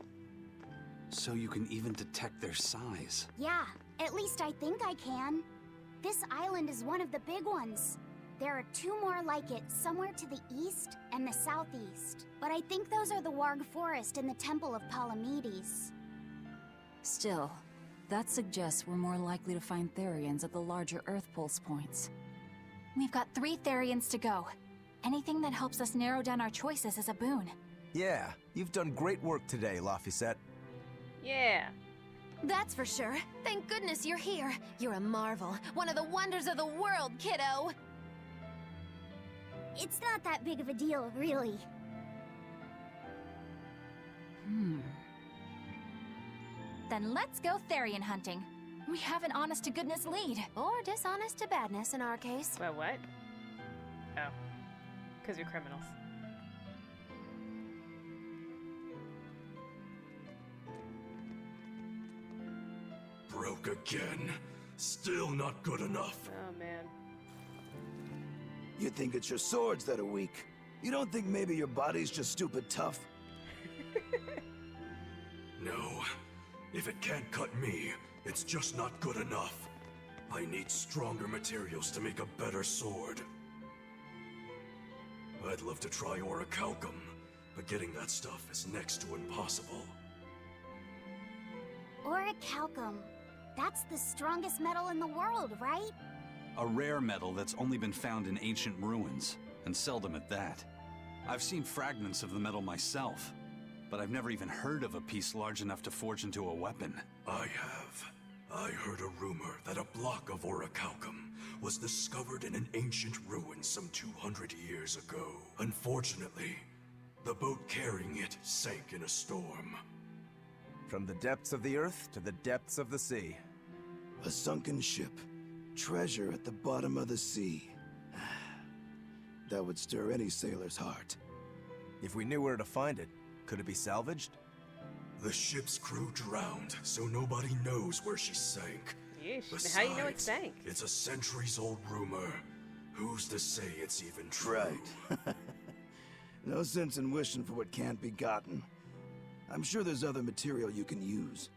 So you can even detect their size. Yeah, at least I think I can. This island is one of the big ones. There are 2 more like it somewhere to the east and the southeast. But I think those are the Warg Forest and the Temple of Palamedes. Still, that suggests we're more likely to find Therians at the larger Earth Pulse points. We've got 3 Therians to go. Anything that helps us narrow down our choices is a boon. Yeah, you've done great work today, Laphicet. Yeah. That's for sure. Thank goodness you're here. You're a marvel. One of the wonders of the world, kiddo. It's not that big of a deal, really. Then let's go Therian hunting. We have an honest-to-goodness lead. Or dishonest to badness in our case. Well, what? Oh. Because you're criminals. Broke again. Still not good enough. Oh, man. You think it's your swords that are weak? You don't think maybe your body's just stupid tough? No. If it can't cut me, it's just not good enough. I need stronger materials to make a better sword. I'd love to try orichalcum, but getting that stuff is next to impossible. Orichalcum. That's the strongest metal in the world, right? A rare metal that's only been found in ancient ruins, and seldom at that. I've seen fragments of the metal myself, but I've never even heard of a piece large enough to forge into a weapon. I have. I heard a rumor that a block of orichalcum was discovered in an ancient ruin some 200 years ago. Unfortunately, the boat carrying it sank in a storm. From the depths of the earth to the depths of the sea. A sunken ship. Treasure at the bottom of the sea. That would stir any sailor's heart. If we knew where to find it, could it be salvaged? The ship's crew drowned, so nobody knows where she sank. Yeesh. Besides, How do you know it sank? It's a centuries-old rumor. Who's to say it's even true? Right. No sense in wishing for what can't be gotten. I'm sure there's other material you can use.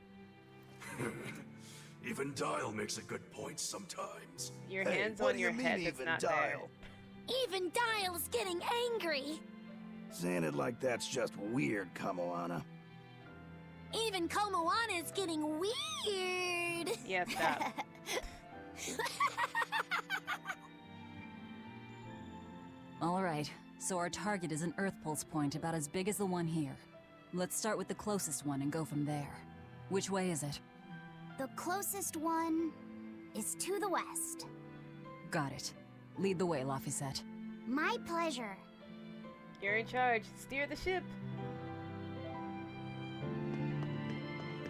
Even Dial makes a good point sometimes. Your Hey, hands what on do your you mean, head that's even not Dial? Even Dial's getting angry. Saying it like that's just weird, Kamoana. Even Komoana's getting weird. there. Yeah, stop. All right, so our target is an Earth Pulse point about as big as the one here. Let's start with the closest one and go from there. Which way is it? The closest one is to the west. Got it. Lead the way, Laphicet. My pleasure. You're in charge. Steer the ship.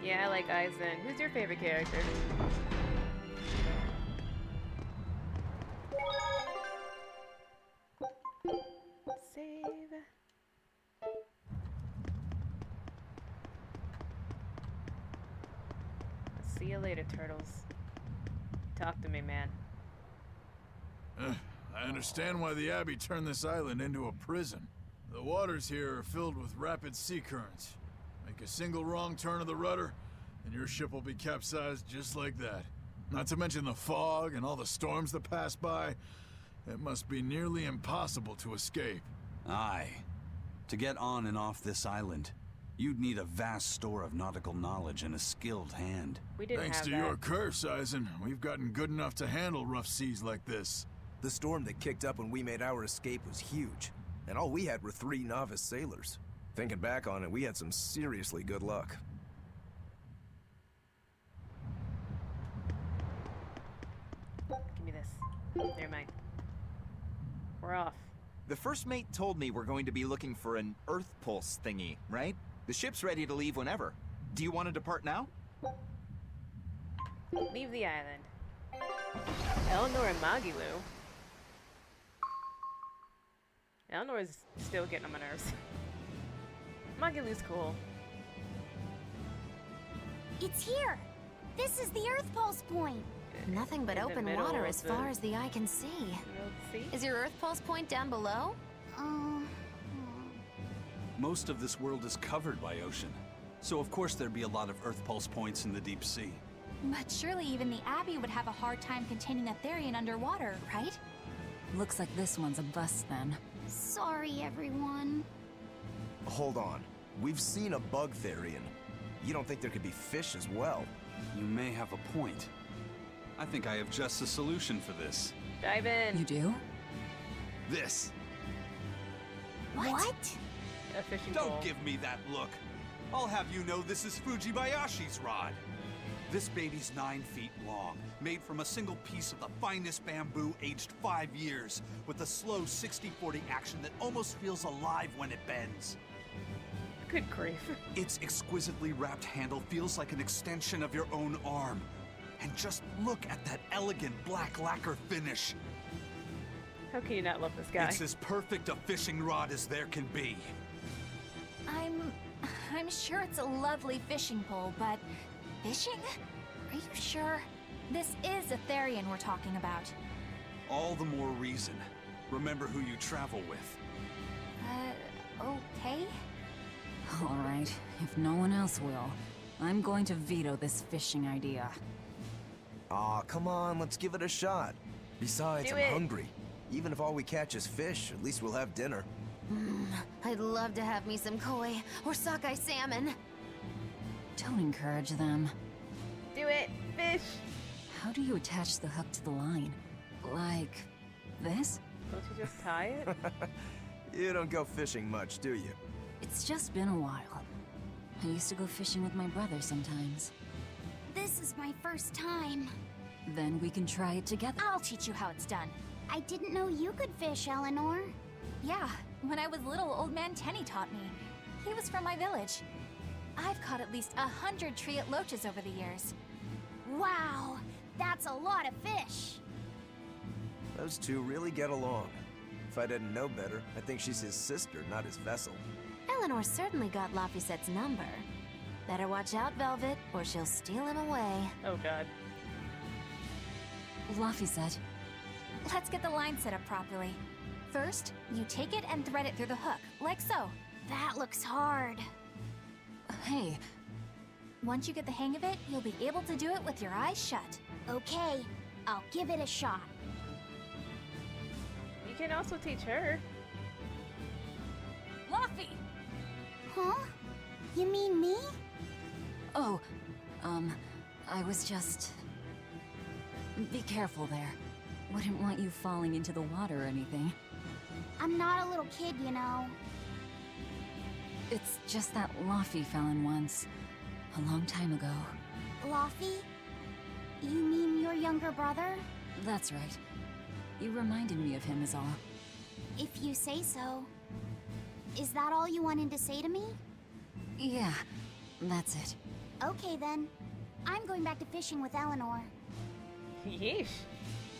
Yeah, I like Aizen. Who's your favorite character? Save. See you later, turtles. Talk to me, man. I understand why the Abbey turned this island into a prison. The waters here are filled with rapid sea currents. Make a single wrong turn of the rudder, and your ship will be capsized just like that. Not to mention the fog and all the storms that pass by. It must be nearly impossible to escape. Aye. To get on and off this island, you'd need a vast store of nautical knowledge and a skilled hand. We didn't Thanks have to that. your curse, Aizen, we've gotten good enough to handle rough seas like this. The storm that kicked up when we made our escape was huge, and all we had were 3 novice sailors. Thinking back on it, we had some seriously good luck. Give me this. They're mine. We're off. The first mate told me we're going to be looking for an Earth Pulse thingy, right? The ship's ready to leave whenever. Do you want to depart now? Leave the island. Eleanor and Magilu. Eleanor's still getting on my nerves. Magilu's cool. It's here. This is the Earth Pulse point. Nothing but In the open middle water of as the- far as the eye can see. See? Is your Earth Pulse point down below? Most of this world is covered by ocean, so of course there'd be a lot of Earth Pulse points in the deep sea. But surely even the Abbey would have a hard time containing a Therian underwater, right? Looks like this one's a bust then. Sorry, everyone. Hold on. We've seen a bug Therian. You don't think there could be fish as well? You may have a point. I think I have just the solution for this. Dive in. You do? This. What? a fishing Don't pole. give me that look. I'll have you know this is Fujibayashi's rod. This baby's 9 feet long, made from a single piece of the finest bamboo aged 5 years, with a slow 60-40 action that almost feels alive when it bends. Good grief. Its exquisitely wrapped handle feels like an extension of your own arm. And just look at that elegant black lacquer finish. How can you not love this guy? It's as perfect a fishing rod as there can be. I'm sure it's a lovely fishing pole, but fishing? Are you sure? This is a Therian we're talking about. All the more reason. Remember who you travel with. Okay? All right, if no one else will, I'm going to veto this fishing idea. Aw, come on, let's give it a shot. Besides, Do I'm it. hungry. Even if all we catch is fish, at least we'll have dinner. I'd love to have me some koi or sockeye salmon. Don't encourage them. Do it! Fish! How do you attach the hook to the line? Like this? Don't you just tie it? You don't go fishing much, do you? It's just been a while. I used to go fishing with my brother sometimes. This is my first time. Then we can try it together. I'll teach you how it's done. I didn't know you could fish, Eleanor. Yeah, when I was little, Old Man Tenny taught me. He was from my village. I've caught at least 100 triot loaches over the years. Wow, that's a lot of fish. Those two really get along. If I didn't know better, I think she's his sister, not his vessel. Eleanor certainly got Lafisette's number. Better watch out, Velvet, or she'll steal him away. Oh god. Lafayette, Let's get the line set up properly. First, you take it and thread it through the hook, like so. That looks hard. hey, Once you get the hang of it, you'll be able to do it with your eyes shut. Okay, I'll give it a shot. You can also teach her. Luffy! Huh? You mean me? oh, I was just... Be careful there. Wouldn't want you falling into the water or anything. I'm not a little kid, you know. It's just that Laffy fell in once. A long time ago. Laffy? You mean your younger brother? That's right. You reminded me of him is all. If you say so. Is that all you wanted to say to me? Yeah, that's it. Okay then. I'm going back to fishing with Eleanor. Yeesh.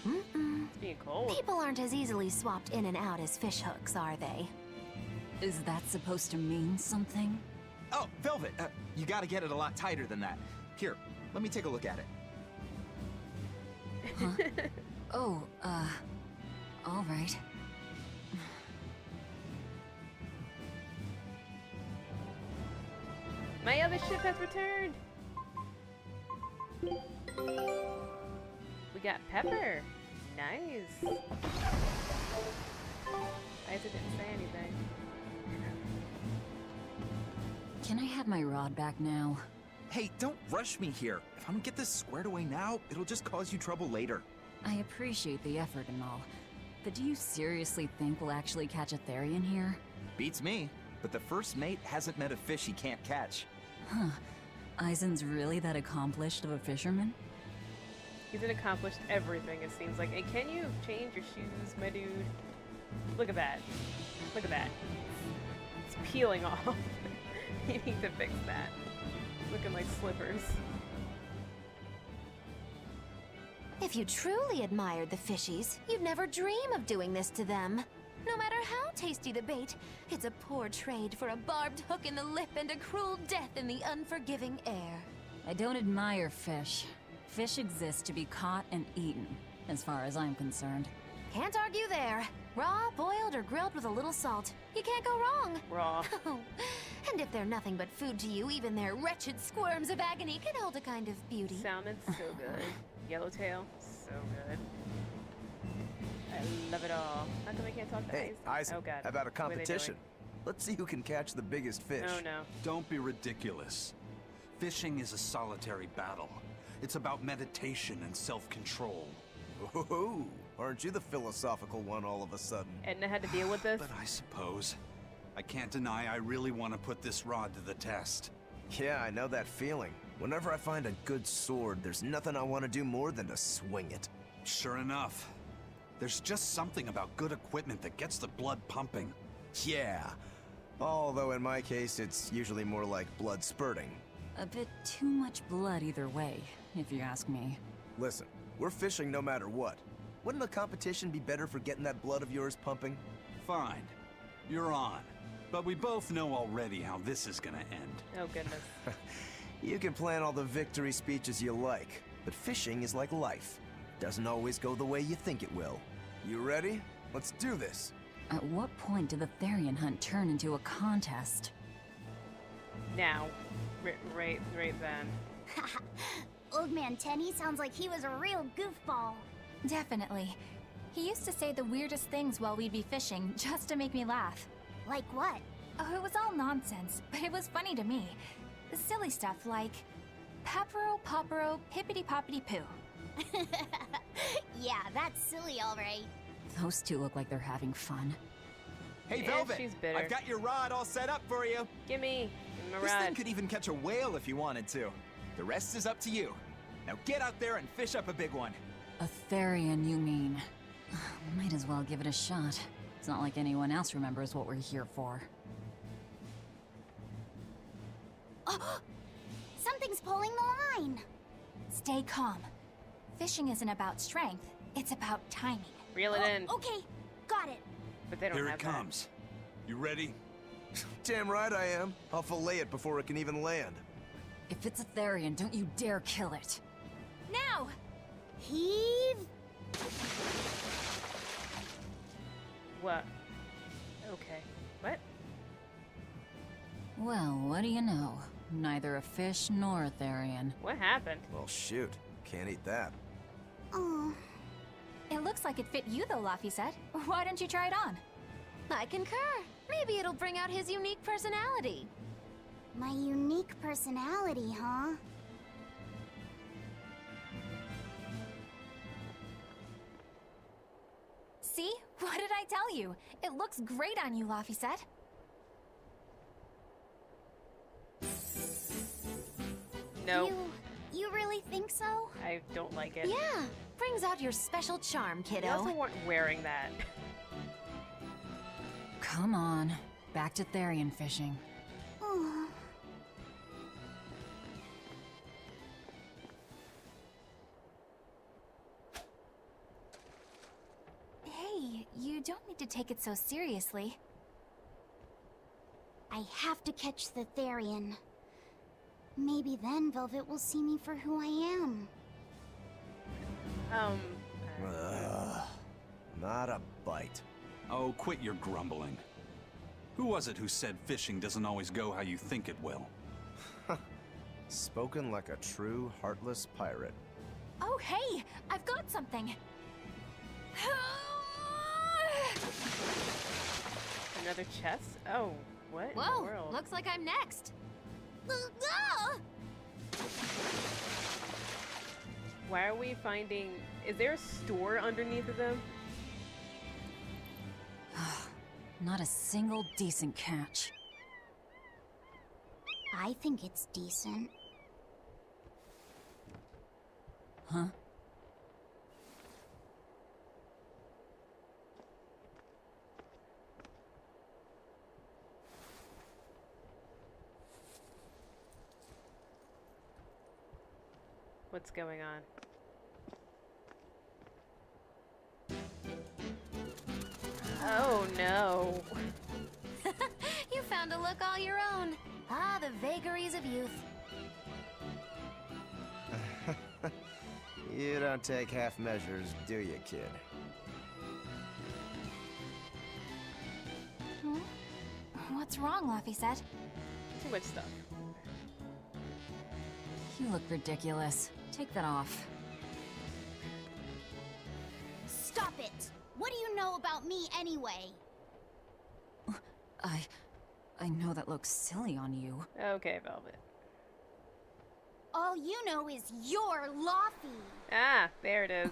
It's being cold. People aren't as easily swapped in and out as fish hooks, are they? Is that supposed to mean something? Oh, Velvet, you gotta get it a lot tighter than that. Here, let me take a look at it. Huh? Oh, all right. My other ship has returned. We got Pepper. Nice. Isaac didn't say anything. Can I have my rod back now? Hey, don't rush me here. If I don't get this squared away now, it'll just cause you trouble later. I appreciate the effort and all, but do you seriously think we'll actually catch a Therian here? Beats me, but the first mate hasn't met a fish he can't catch. Huh. Eisen's really that accomplished of a fisherman? He's accomplished everything, it seems like. Hey, can you change your shoes, my dude? Look at that. Look at that. It's peeling off. You need to fix that. Looking like slippers. If you truly admired the fishies, you'd never dream of doing this to them. No matter how tasty the bait, it's a poor trade for a barbed hook in the lip and a cruel death in the unforgiving air. I don't admire fish. Fish exist to be caught and eaten, as far as I'm concerned. Can't argue there. Raw, boiled, or grilled with a little salt. You can't go wrong. Raw. And if they're nothing but food to you, even their wretched squirms of agony can hold a kind of beauty. Sounded so good. Yellowtail, so good. I love it all. How come I can't talk to Hey, Isaac? Isaac, Oh god. how about a What are they competition? Let's see who can catch the biggest fish. doing? Oh no. Don't be ridiculous. Fishing is a solitary battle. It's about meditation and self-control. Ooh, aren't you the philosophical one all of a sudden? Edna had to deal with this. But I suppose. I can't deny I really want to put this rod to the test. Yeah, I know that feeling. Whenever I find a good sword, there's nothing I want to do more than to swing it. Sure enough. There's just something about good equipment that gets the blood pumping. Yeah. Although in my case, it's usually more like blood spurting. A bit too much blood either way, if you ask me. Listen, we're fishing no matter what. Wouldn't the competition be better for getting that blood of yours pumping? Fine. You're on. But we both know already how this is gonna end. Oh, goodness. You can plan all the victory speeches you like, but fishing is like life. Doesn't always go the way you think it will. You ready? Let's do this. At what point did the Therian hunt turn into a contest? Now. Right then. Old Man Tenny sounds like he was a real goofball. Definitely. He used to say the weirdest things while we'd be fishing, just to make me laugh. Like what? Oh, it was all nonsense, but it was funny to me. The silly stuff like, Peppero, Poppero, Pippity-Poppity-Poo. Yeah, that's silly, all right. Those two look like they're having fun. Hey, Yeah, Velvet! she's bitter. I've got your rod all set up for you. Gimme my This rod. thing could even catch a whale if you wanted to. The rest is up to you. Now get out there and fish up a big one. A Therian, you mean? Might as well give it a shot. It's not like anyone else remembers what we're here for. Oh, something's pulling the line. Stay calm. Fishing isn't about strength, it's about timing. Reel it in. Okay, got it. But they don't Here have it comes. You ready? Damn right I am. I'll fillet it before it can even land. If it's a Therian, don't you dare kill it. Now! Heave. that. What? Okay. What? Well, what do you know? Neither a fish nor a Therian. What happened? Well, shoot. Can't eat that. Oh, It looks like it fit you though, Laffy said. Why don't you try it on? I concur. Maybe it'll bring out his unique personality. my unique personality, huh? See? What did I tell you? It looks great on you, Laffy said. No, You really think so? I don't like it. Yeah, brings out your special charm, You kiddo. also weren't wearing that. Come on. Back to Therian fishing. Oh. Hey, you don't need to take it so seriously. I have to catch the Therian. Maybe then Velvet will see me for who I am. Not a bite. Oh, quit your grumbling. Who was it who said fishing doesn't always go how you think it will? Spoken like a true, heartless pirate. Oh, hey! I've got something! Another chest? Oh, what in the Whoa, world? looks like I'm next. Why are we finding... Is there a store underneath of them? Not a single decent catch. I think it's decent. Huh? What's going on? Oh no. You found a look all your own. Ah, the vagaries of youth. You don't take half measures, do you, kid? Hmm? What's wrong, Laffy said? Too much stuff. You look ridiculous. Take that off. Stop it! What do you know about me anyway? I know that looks silly on you. Okay, Velvet. All you know is you're Laffy. Ah, there it is.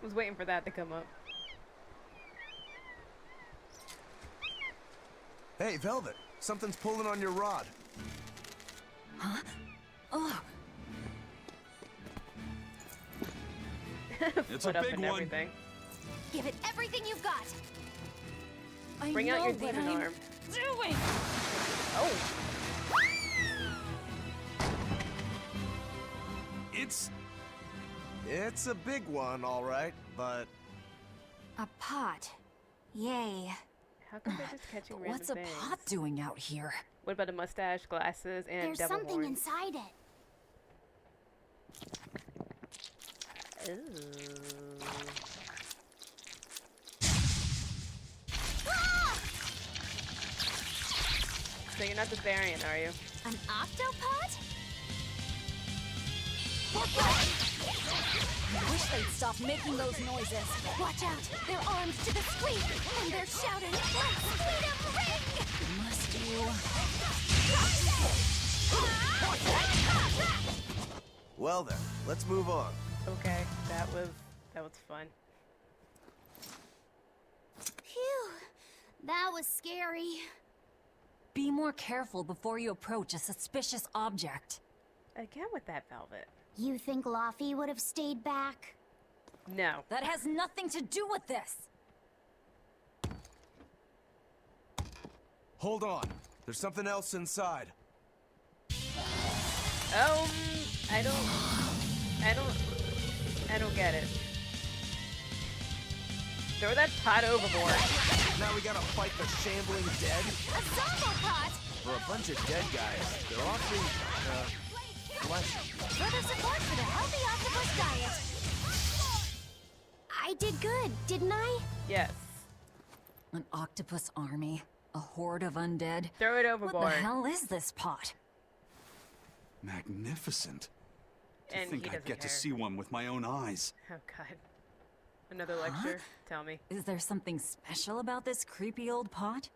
Was waiting for that to come up. Hey, Velvet, something's pulling on your rod. Huh? Oh, It's Foot a up big and one. everything. Give it everything you've got. I Bring know out your what demon I'm arm. doing. Oh, It's a big one, all right, but A pot. Yay. how come they're just catching But random what's a things? pot doing out here? What about a mustache, glasses, and There's devil something horns? inside it. Ooh. So you're not the variant, are you? An octopod? I wish they'd stop making those noises. Watch out! They're armed to the squeak, and they're shouting, "Let's split 'em ring!" Must you? well then, let's move on. Okay, that was fun. Phew. That was scary. Be more careful before you approach a suspicious object. Again with that Velvet. You think Laffy would have stayed back? No. That has nothing to do with this. Hold on. There's something else inside. I don't get it. Throw that pot overboard. Now we gotta fight the shambling dead? A zombo pot! For a bunch of dead guys, they're awfully, fleshy. Further support for the healthy octopus diet. I did good, didn't I? Yes. An octopus army? A horde of undead? Throw it What overboard. the hell is this pot? Magnificent. To And think he I'd doesn't get to care. see one with my own eyes. Oh god. Another lecture? Tell me. Is there something special about this creepy old pot?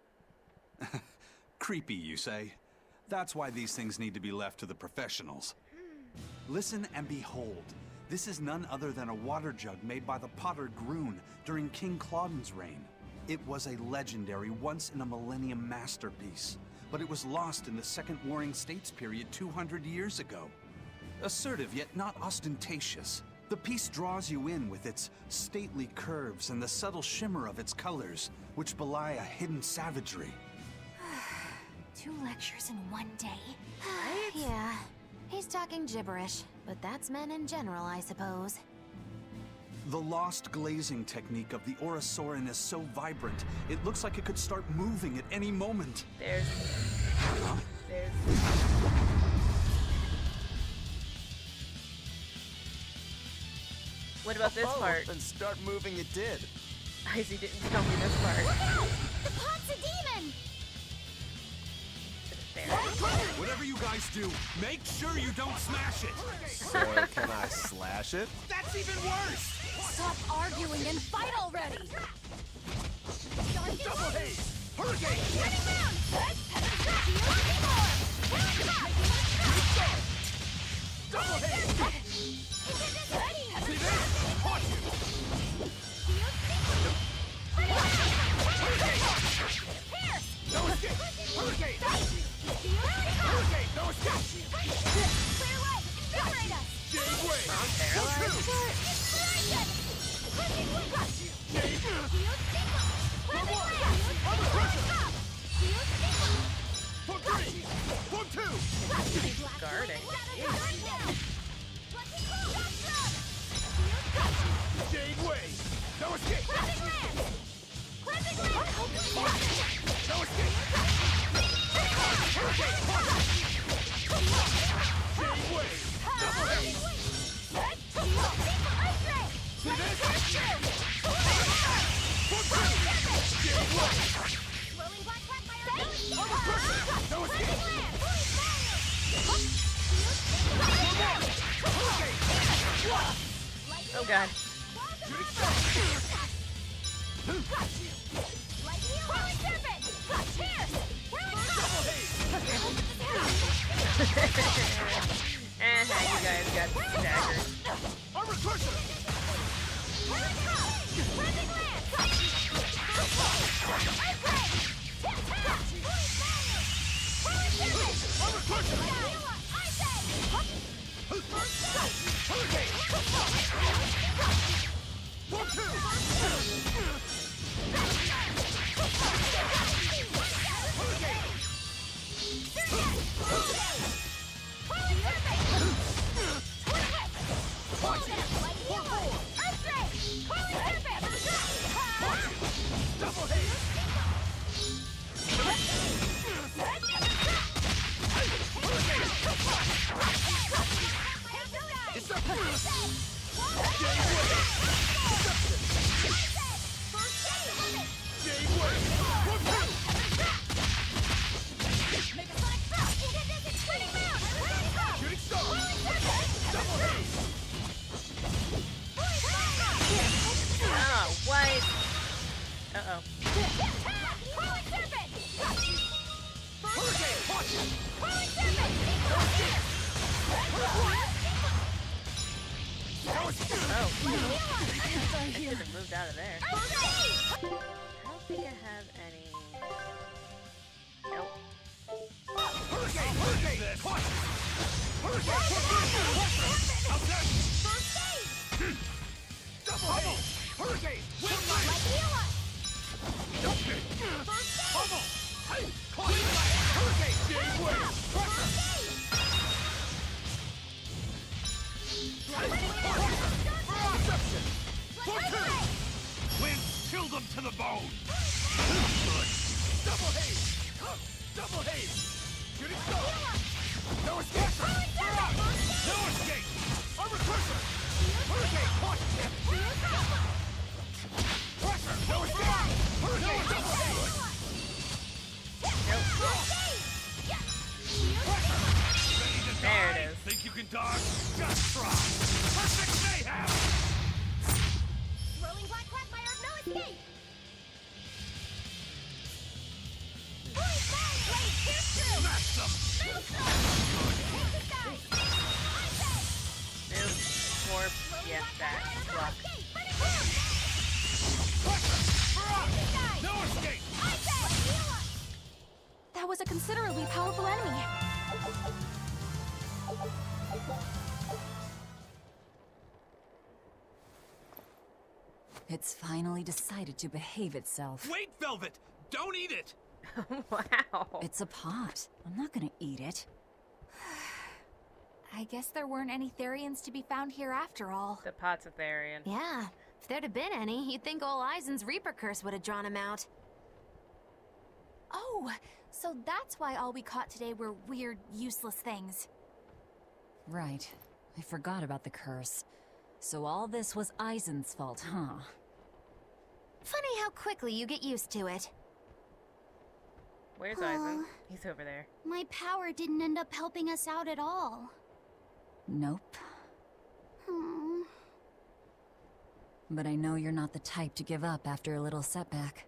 Creepy, you say? That's why these things need to be left to the professionals. Listen and behold. This is none other than a water jug made by the potter Groon during King Clauden's reign. It was a legendary, once-in-a-millennium masterpiece, but it was lost in the Second Warring States period 200 years ago. Assertive, yet not ostentatious, the piece draws you in with its stately curves and the subtle shimmer of its colors, which belie a hidden savagery. 2 lectures in one day. Yeah, he's talking gibberish, but that's men in general, I suppose. The lost glazing technique of the Orosaurin is so vibrant, it looks like it could start moving at any moment. There's What about this part? And start moving it did. Izzy didn't tell me this part. The pot's a demon! There. Whatever you guys do, make sure you don't smash it! So can I slash it? That's even worse! Stop arguing and fight already! Double haze! Hurricane! Double haze! See this? Caught you! No escape! Hurricane! Hurricane! No escape! Clear way! Invigorate us! Jade Wave! Inspiration! Jade! Under pressure! For 3! For 2! Guarding. Jade Wave! No escape! No escape! Hurricane! Jade Wave! Double haze! See this? For 2! Jade Wave! Under pressure! No escape! Oh god. You guys got staggered. Armor crusher! I should have moved out of there. I don't think I have any. Nope. Hurricane! Hurricane! Caution! Hurricane! First aid! Double haze! Hurricane! Wind light! Okay! First aid! Bubble! Hey! Caution! Hurricane! Gave way! Pressure! Deception! Fortune! Wind, chill them to the bone! Double haze! Double haze! Shooting star! No escape! No escape! Armor crusher! Hurricane! Caution! Pressure! No escape! Hurricane! Double haze! Pressure! Ready to There die? it is. Think you can dodge? Just try! Perfect mayhem! Rolling black quagmire, no escape! Smash them! Nope. Warp. Yeah, that. Block. No escape! That was a considerably powerful enemy. It's finally decided to behave itself. Wait, Velvet! Don't eat it! Wow. It's a pot. I'm not gonna eat it. I guess there weren't any Therians to be found here after all. The pot's a Therian. Yeah, if there'd have been any, you'd think old Eisen's Reaper curse would have drawn him out. Oh, so that's why all we caught today were weird, useless things. Right. I forgot about the curse. So all this was Eisen's fault, huh? Funny how quickly you get used to it. Where's Eisen? He's over there. My power didn't end up helping us out at all. Nope. Hmm. But I know you're not the type to give up after a little setback.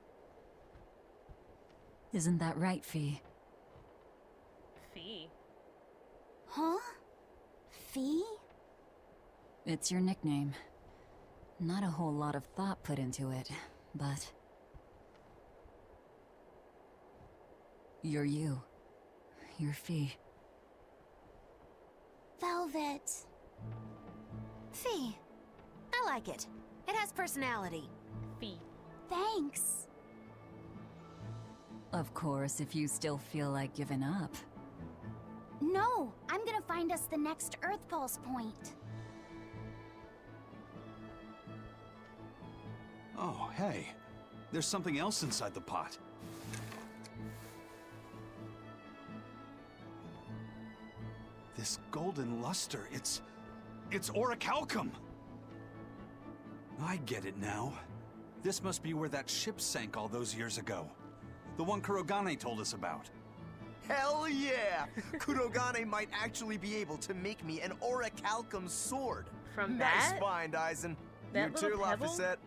Isn't that right, Fee? Fee. Huh? Fee? It's your nickname. Not a whole lot of thought put into it, but... You're you. You're Fee. Velvet. Fee. I like it. It has personality. Fee. Thanks. Of course, if you still feel like giving up. No, I'm gonna find us the next Earth Pulse point. Oh, hey. There's something else inside the pot. This golden luster, it's orichalcum! I get it now. This must be where that ship sank all those years ago. The one Kurogane told us about. Hell yeah! Kurogane might actually be able to make me an orichalcum sword. From Nice that? find, Eisen. That You too, little pebble? Laphicet.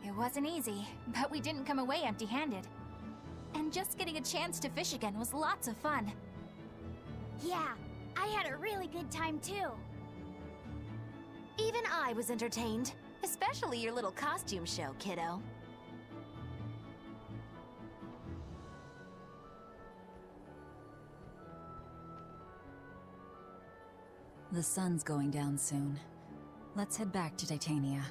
It wasn't easy, but we didn't come away empty-handed. And just getting a chance to fish again was lots of fun. Yeah, I had a really good time too. Even I was entertained. Especially your little costume show, kiddo. The sun's going down soon. Let's head back to Titania.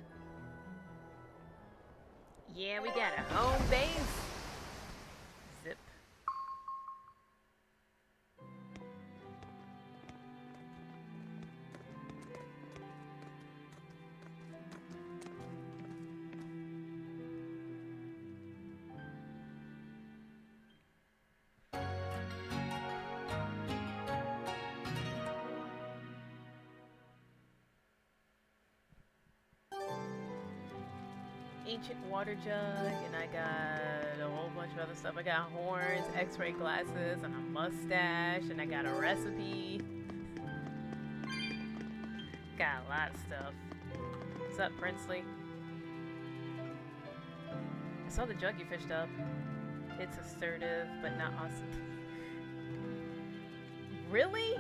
Yeah, we got a home base. Zip. Ancient water jug, and I got a whole bunch of other stuff. I got horns, x-ray glasses, and a mustache, and I got a recipe. Got a lot of stuff. What's up, Princely? I saw the jug you fished up. It's assertive, but not awesome. Really?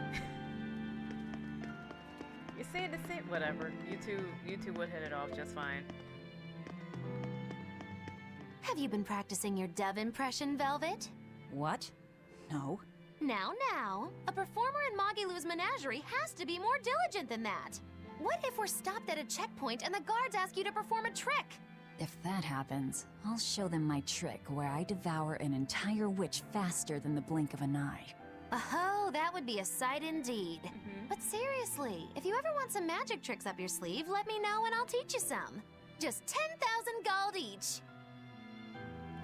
You're saying the same. Whatever. You two would hit it off just fine. Have you been practicing your dove impression, Velvet? What? No. Now, a performer in Magilou's menagerie has to be more diligent than that. What if we're stopped at a checkpoint and the guards ask you to perform a trick? If that happens, I'll show them my trick where I devour an entire witch faster than the blink of an eye. Oh, that would be a sight indeed. But seriously, if you ever want some magic tricks up your sleeve, let me know and I'll teach you some. Just 10,000 gold each.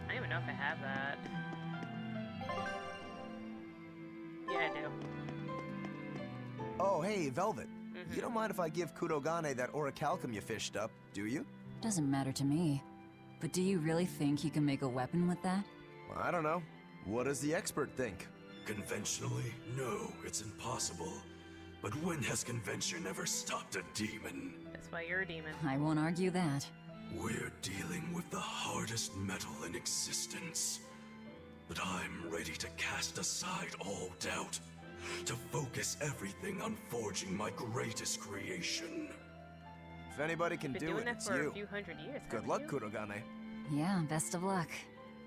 I don't even know if I have that. Yeah, I do. Oh, hey, Velvet. You don't mind if I give Kurogane that orichalcum you fished up, do you? Doesn't matter to me. But do you really think you can make a weapon with that? I don't know. What does the expert think? Conventionally, no, it's impossible. But when has convention ever stopped a demon? That's why you're a demon. I won't argue that. We're dealing with the hardest metal in existence. But I'm ready to cast aside all doubt, to focus everything on forging my greatest creation. If anybody can Been do doing it, that it's for you. a few hundred years. Good haven't luck, you? Kurogane. Yeah, best of luck.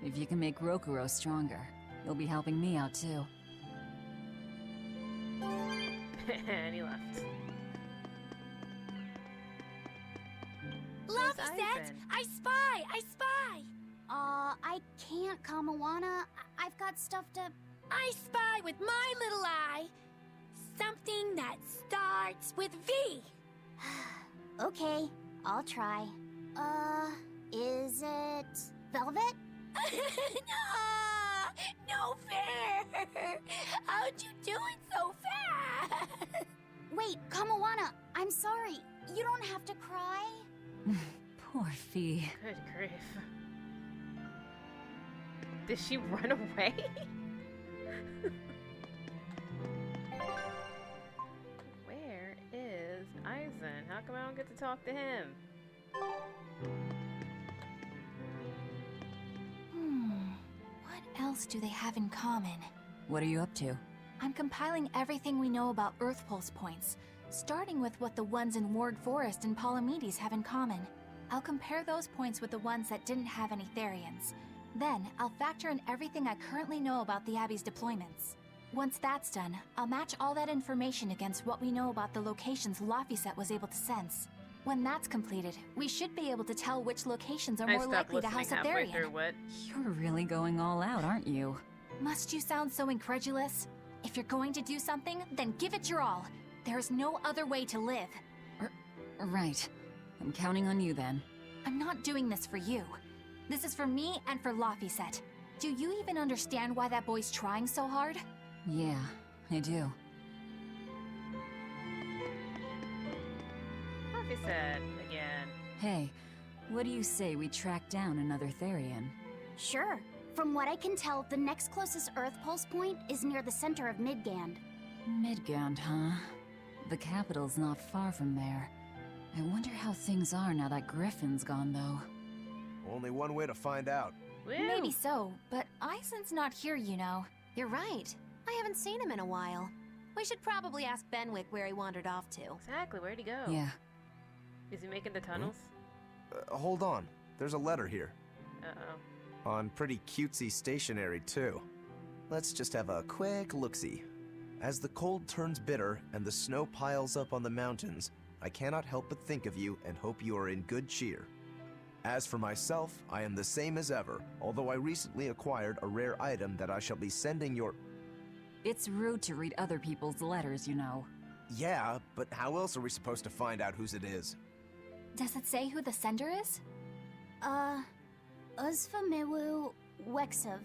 If you can make Rokuro stronger, you'll be helping me out too. And he left. Love Where's set! Aizen? I spy! I can't, Kamawana. I've got stuff to... I spy with my little eye. Something that starts with V. Okay, I'll try. Is it... Velvet? No fair! How'd you do it so fast? Wait, Kamawana, I'm sorry. You don't have to cry. Poor Fee. Good grief. Did she run away? Where is Aizen? How come I don't get to talk to him? What else do they have in common? What are you up to? I'm compiling everything we know about Earth Pulse points, starting with what the ones in Ward Forest and Palamedes have in common. I'll compare those points with the ones that didn't have any Therians. Then, I'll factor in everything I currently know about the Abbey's deployments. Once that's done, I'll match all that information against what we know about the locations Laphicet was able to sense. When that's completed, we should be able to tell which locations are I more stopped likely to listening house a halfway Therian. through. What? You're really going all out, aren't you? Must you sound so incredulous? If you're going to do something, then give it your all. There's no other way to live. Right. I'm counting on you then. I'm not doing this for you. This is for me and for Laphicet. Do you even understand why that boy's trying so hard? Yeah, I do. Laphicet again. Hey, what do you say we track down another Therian? Sure. From what I can tell, the next closest Earth Pulse point is near the center of Midgand. Midgand, huh? The capital's not far from there. I wonder how things are now that Griffin's gone, though. Only one way to find out. Woo! Maybe so, but Aizen's not here, you know. You're right. I haven't seen him in a while. We should probably ask Benwick where he wandered off to. Exactly. Where'd he go? Yeah. Is he making the tunnels? Hold on. There's a letter here. Uh-oh. On pretty cutesy stationery, too. Let's just have a quick look-see. As the cold turns bitter and the snow piles up on the mountains, I cannot help but think of you and hope you are in good cheer. As for myself, I am the same as ever, although I recently acquired a rare item that I shall be sending your... It's rude to read other people's letters, you know. Yeah, but how else are we supposed to find out whose it is? Does it say who the sender is? Uzfamewu Wexev.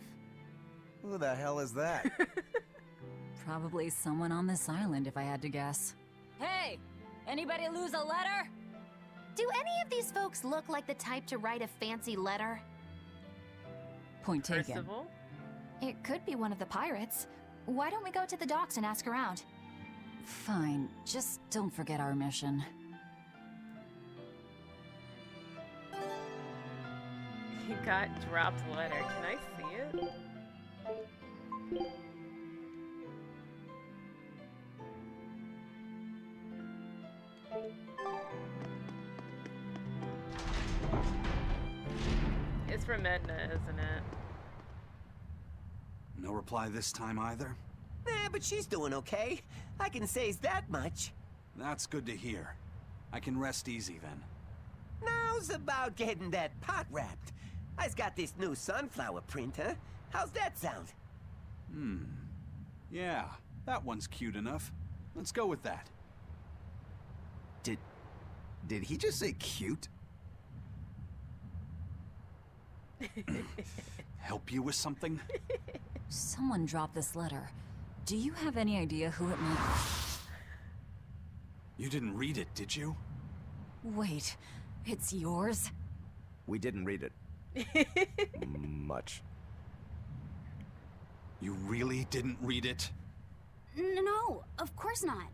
Who the hell is that? Probably someone on this island, if I had to guess. Hey! Anybody lose a letter? Do any of these folks look like the type to write a fancy letter? Point taken. Percival? It could be one of the pirates. Why don't we go to the docks and ask around? Fine, just don't forget our mission. He got dropped letter. Can I see it? from Edna, isn't it? No reply this time either? But she's doing okay. I can say that much. That's good to hear. I can rest easy then. Now's about getting that pot wrapped. I's got this new sunflower printer. How's that sound? Yeah, that one's cute enough. Let's go with that. Did he just say cute? Help you with something? Someone dropped this letter. Do you have any idea who it may be? You didn't read it, did you? Wait, it's yours? We didn't read it. Much. You really didn't read it? No, of course not.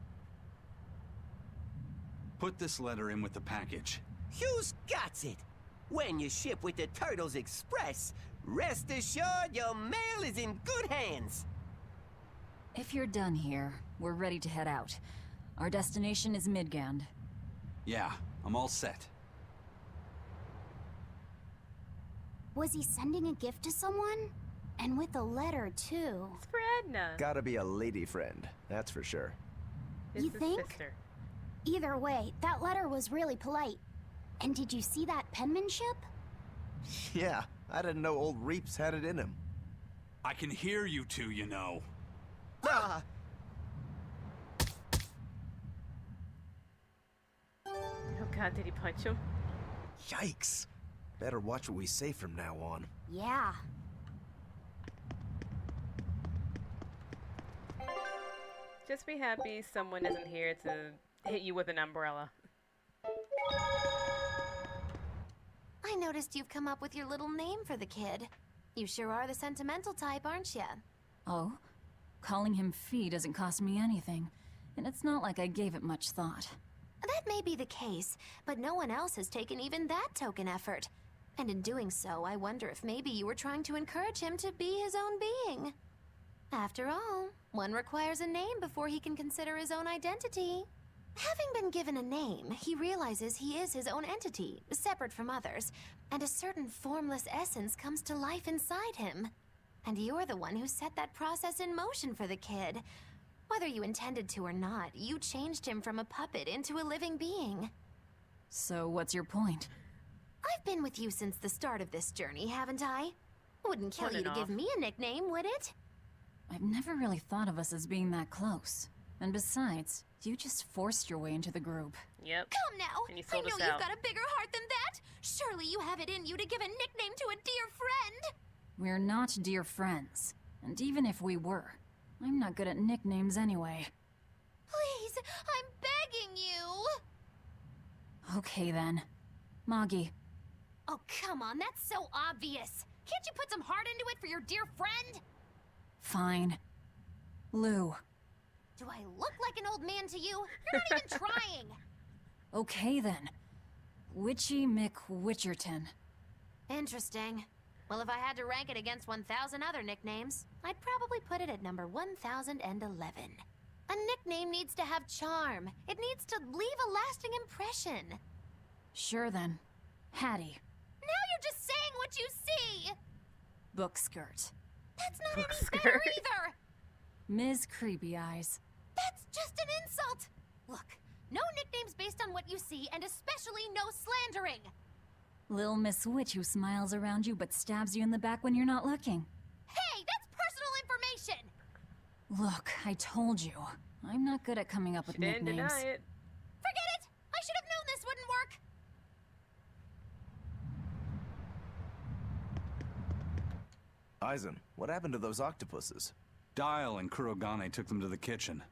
Put this letter in with the package. Who's got it? When you ship with the Turtles Express, rest assured your mail is in good hands. If you're done here, we're ready to head out. Our destination is Midgand. Yeah, I'm all set. Was he sending a gift to someone? And with a letter, too. It's for Edna. Gotta be a lady friend, that's for sure. It's You his think? sister. Either way, that letter was really polite. And did you see that penmanship? Yeah, I didn't know old Reeps had it in him. I can hear you two, you know. Ah, Oh god, did he punch him? Yikes. Better watch what we say from now on. Yeah. Just be happy someone isn't here to hit you with an umbrella. I noticed you've come up with your little name for the kid. You sure are the sentimental type, aren't you? Oh? Calling him Fee doesn't cost me anything, and it's not like I gave it much thought. That may be the case, but no one else has taken even that token effort. And in doing so, I wonder if maybe you were trying to encourage him to be his own being. After all, one requires a name before he can consider his own identity. Having been given a name, he realizes he is his own entity, separate from others, and a certain formless essence comes to life inside him. And you're the one who set that process in motion for the kid. Whether you intended to or not, you changed him from a puppet into a living being. So what's your point? I've been with you since the start of this journey, haven't I? Wouldn't kill On you and to off. give me a nickname, would it? I've never really thought of us as being that close. And besides, you just forced your way into the group. Yep. Come now! And you I sold know us you've out. got a bigger heart than that! Surely you have it in you to give a nickname to a dear friend! We're not dear friends. And even if we were, I'm not good at nicknames anyway. Please, I'm begging you! Okay then. Moggy. Oh, come on, that's so obvious! Can't you put some heart into it for your dear friend? Fine. Lou. Do I look like an old man to you? You're not even trying! Okay then. Witchy McWitcherton. Interesting. Well, if I had to rank it against 1,000 other nicknames, I'd probably put it at number 1011. A nickname needs to have charm. It needs to leave a lasting impression. Sure then. Hattie. Now you're just saying what you see! Book skirt. That's not Book any skirt. better either! Ms. Creepy Eyes. That's just an insult! Look, no nicknames based on what you see, and especially no slandering! Lil Miss Witch who smiles around you but stabs you in the back when you're not looking. Hey, that's personal information! Look, I told you. I'm not good at coming up with She didn't nicknames. deny it. Forget it! I should have known this wouldn't work! Aizen, what happened to those octopuses? Dial and Kurogane took them to the kitchen.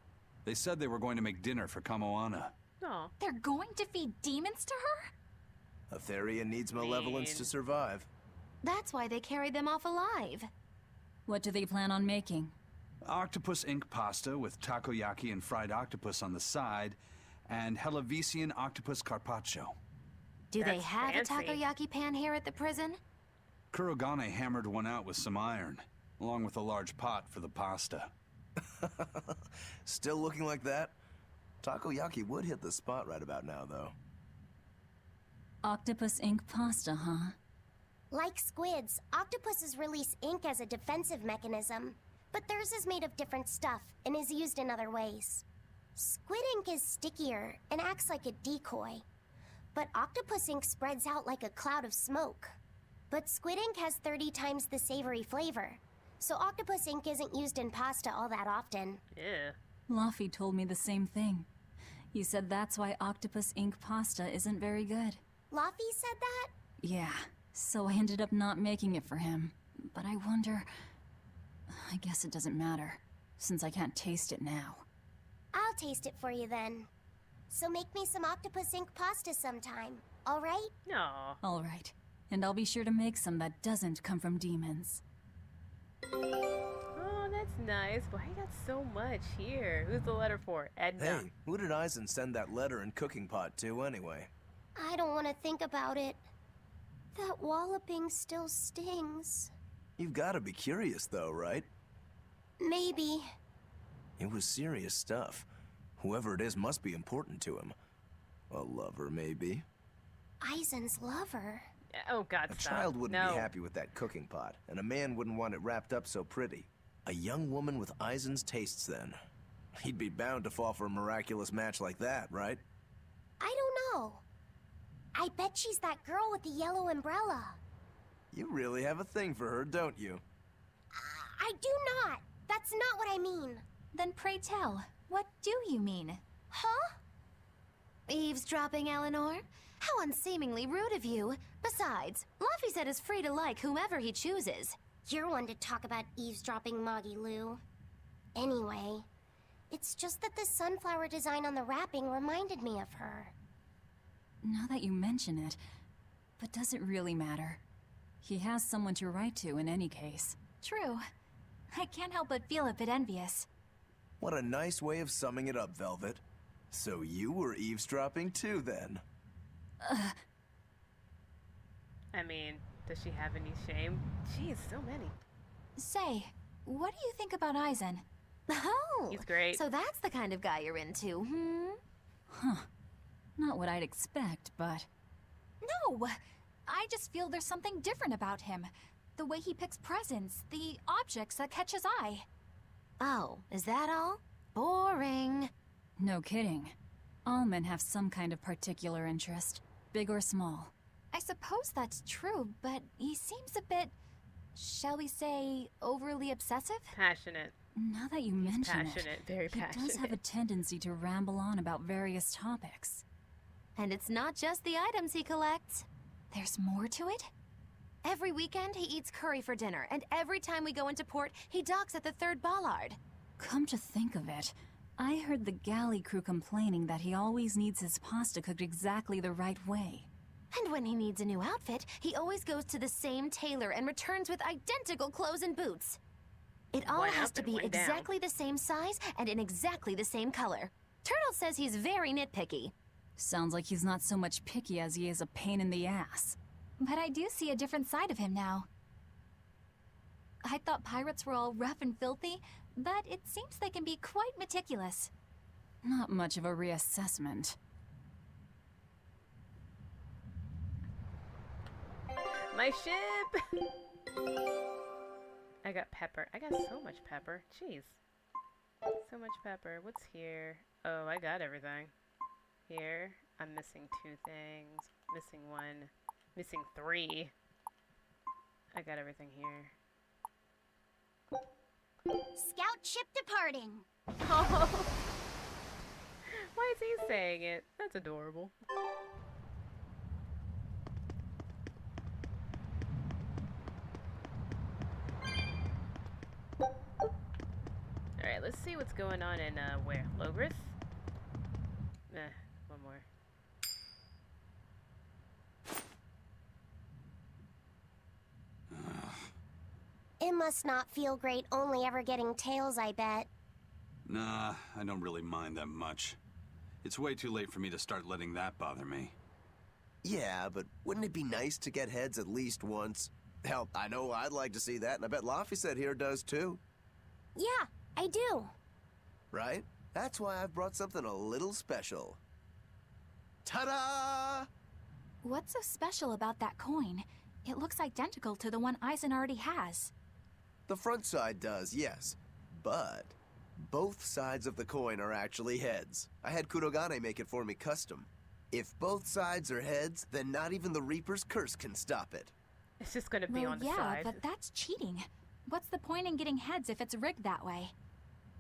They said they were going to make dinner for Kamoana. Aw. They're going to feed demons to her? Atheria needs malevolence Mean. to survive. That's why they carried them off alive. What do they plan on making? Octopus ink pasta with takoyaki and fried octopus on the side, and Hellavesian octopus carpaccio. Do they That's have fancy. a takoyaki pan here at the prison? Kurogane hammered one out with some iron, along with a large pot for the pasta. Still looking like that? Takoyaki would hit the spot right about now, though. Octopus ink pasta, huh? Like squids, octopuses release ink as a defensive mechanism, but theirs is made of different stuff and is used in other ways. Squid ink is stickier and acts like a decoy, but octopus ink spreads out like a cloud of smoke. But squid ink has 30 times the savory flavor, so octopus ink isn't used in pasta all that often. Yeah. Luffy told me the same thing. He said that's why octopus ink pasta isn't very good. Luffy said that? Yeah, so I ended up not making it for him. But I wonder... I guess it doesn't matter, since I can't taste it now. I'll taste it for you then. So make me some octopus ink pasta sometime, alright? No. Alright, and I'll be sure to make some that doesn't come from demons. Oh, that's nice. Why you got so much here? Who's the letter for? Edna. Hey, who did Eisen send that letter and cooking pot to anyway? I don't want to think about it. That walloping still stings. You've got to be curious though, right? Maybe. It was serious stuff. Whoever it is must be important to him. A lover, maybe. Eisen's lover. Oh, God, A stop. child wouldn't No. be happy with that cooking pot, and a man wouldn't want it wrapped up so pretty. A young woman with Eisen's tastes, then. He'd be bound to fall for a miraculous match like that, right? I don't know. I bet she's that girl with the yellow umbrella. You really have a thing for her, don't you? I do not. That's not what I mean. Then pray tell, what do you mean? Huh? Eavesdropping, Eleanor? How unseemingly rude of you. Besides, Luffy said is free to like whomever he chooses. You're one to talk about eavesdropping, Moggy Lou. Anyway, it's just that the sunflower design on the wrapping reminded me of her. Now that you mention it, but does it really matter? He has someone to write to in any case. True. I can't help but feel a bit envious. What a nice way of summing it up, Velvet. So you were eavesdropping too, then? I mean, does she have any shame? Jeez, so many. Say, what do you think about Eisen? Oh, He's great. So that's the kind of guy you're into, Huh. Not what I'd expect, but... No! I just feel there's something different about him. The way he picks presents, the objects that catch his eye. Oh, is that all? Boring. No kidding. All men have some kind of particular interest, big or small. I suppose that's true, but he seems a bit, shall we say, overly obsessive? Passionate. Now that you mention Passionate, it, very he passionate. does have a tendency to ramble on about various topics. And it's not just the items he collects. There's more to it? Every weekend, he eats curry for dinner, and every time we go into port, he docks at the 3rd bollard. Come to think of it, I heard the galley crew complaining that he always needs his pasta cooked exactly the right way. And when he needs a new outfit, he always goes to the same tailor and returns with identical clothes and boots. It all One has up to and be one down. exactly the same size and in exactly the same color. Turtle says he's very nitpicky. Sounds like he's not so much picky as he is a pain in the ass. But I do see a different side of him now. I thought pirates were all rough and filthy, but it seems they can be quite meticulous. Not much of a reassessment. My ship! I got pepper. I got so much pepper. Jeez. So much pepper. What's here? Oh, I got everything. Here. I'm missing 2 things. Missing 1. Missing 3. I got everything here. Scout ship departing. Oh! Why is he saying it? That's adorable. Alright, let's see what's going on in, where? Logrith? One more. It must not feel great only ever getting tails, I bet. Nah, I don't really mind that much. It's way too late for me to start letting that bother me. Yeah, but wouldn't it be nice to get heads at least once? Hell, I know I'd like to see that, and I bet Laffy said here does too. Yeah, I do. Right? That's why I've brought something a little special. Ta-da! What's so special about that coin? It looks identical to the one Eisen already has. The front side does, yes. But both sides of the coin are actually heads. I had Kurogane make it for me custom. If both sides are heads, then not even the Reaper's curse can stop it. It's just gonna be Well, on the yeah, side. but that's cheating. What's the point in getting heads if it's rigged that way?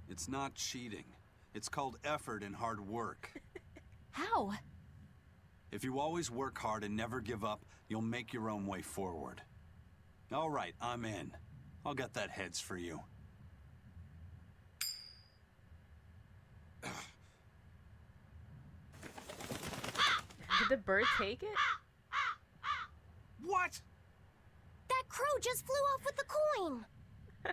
It's not cheating. It's called effort and hard work. How? If you always work hard and never give up, you'll make your own way forward. All right, I'm in. I'll get that heads for you. Did the bird take it? What? That crow just flew off with the coin!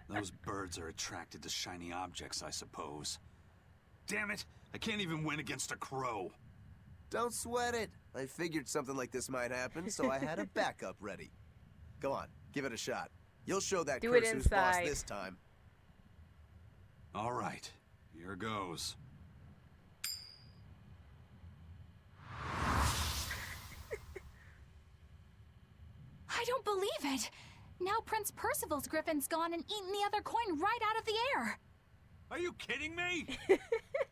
Those birds are attracted to shiny objects, I suppose. Damn it! I can't even win against a crow. Don't sweat it. I figured something like this might happen, so I had a backup ready. Go on, give it a shot. You'll show that Do it curse who's boss inside. this time. All right, here goes. I don't believe it! Now Prince Percival's griffin's gone and eaten the other coin right out of the air! Are you kidding me?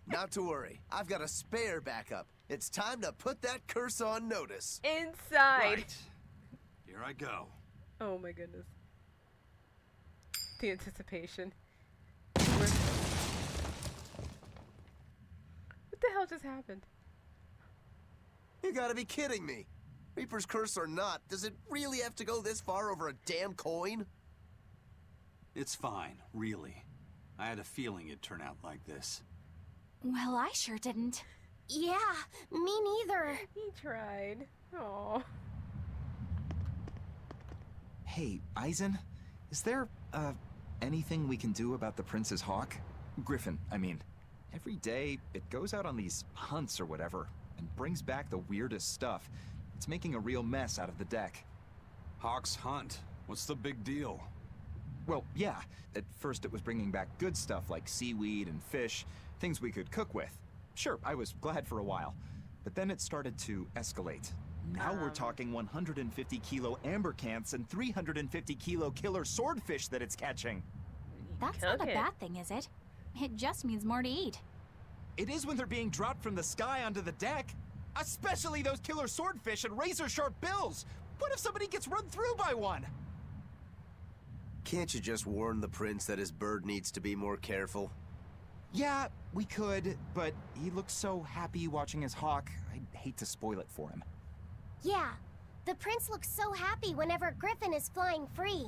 Not to worry. I've got a spare backup. It's time to put that curse on notice. Inside! Right. Here I go. Oh my goodness. The anticipation. What the hell just happened? You gotta be kidding me. Reaper's curse or not, does it really have to go this far over a damn coin? It's fine, really. I had a feeling it'd turn out like this. Well, I sure didn't. Yeah, me neither. He tried. Aww. Hey, Eisen, is there, anything we can do about the Prince's hawk? Griffin, I mean. Every day, it goes out on these hunts or whatever, and brings back the weirdest stuff. It's making a real mess out of the deck. Hawk's hunt. What's the big deal? Well, yeah. At first it was bringing back good stuff like seaweed and fish, things we could cook with. Sure, I was glad for a while. But then it started to escalate. Now we're talking 150 kilo ambercants and 350 kilo killer swordfish that it's catching. That's Cook not a it. bad thing, is it? It just means more to eat. It is when they're being dropped from the sky onto the deck. Especially those killer swordfish and razor-sharp bills. What if somebody gets run through by one? Can't you just warn the prince that his bird needs to be more careful? Yeah, we could, but he looks so happy watching his hawk. I'd hate to spoil it for him. Yeah, the prince looks so happy whenever Griffin is flying free.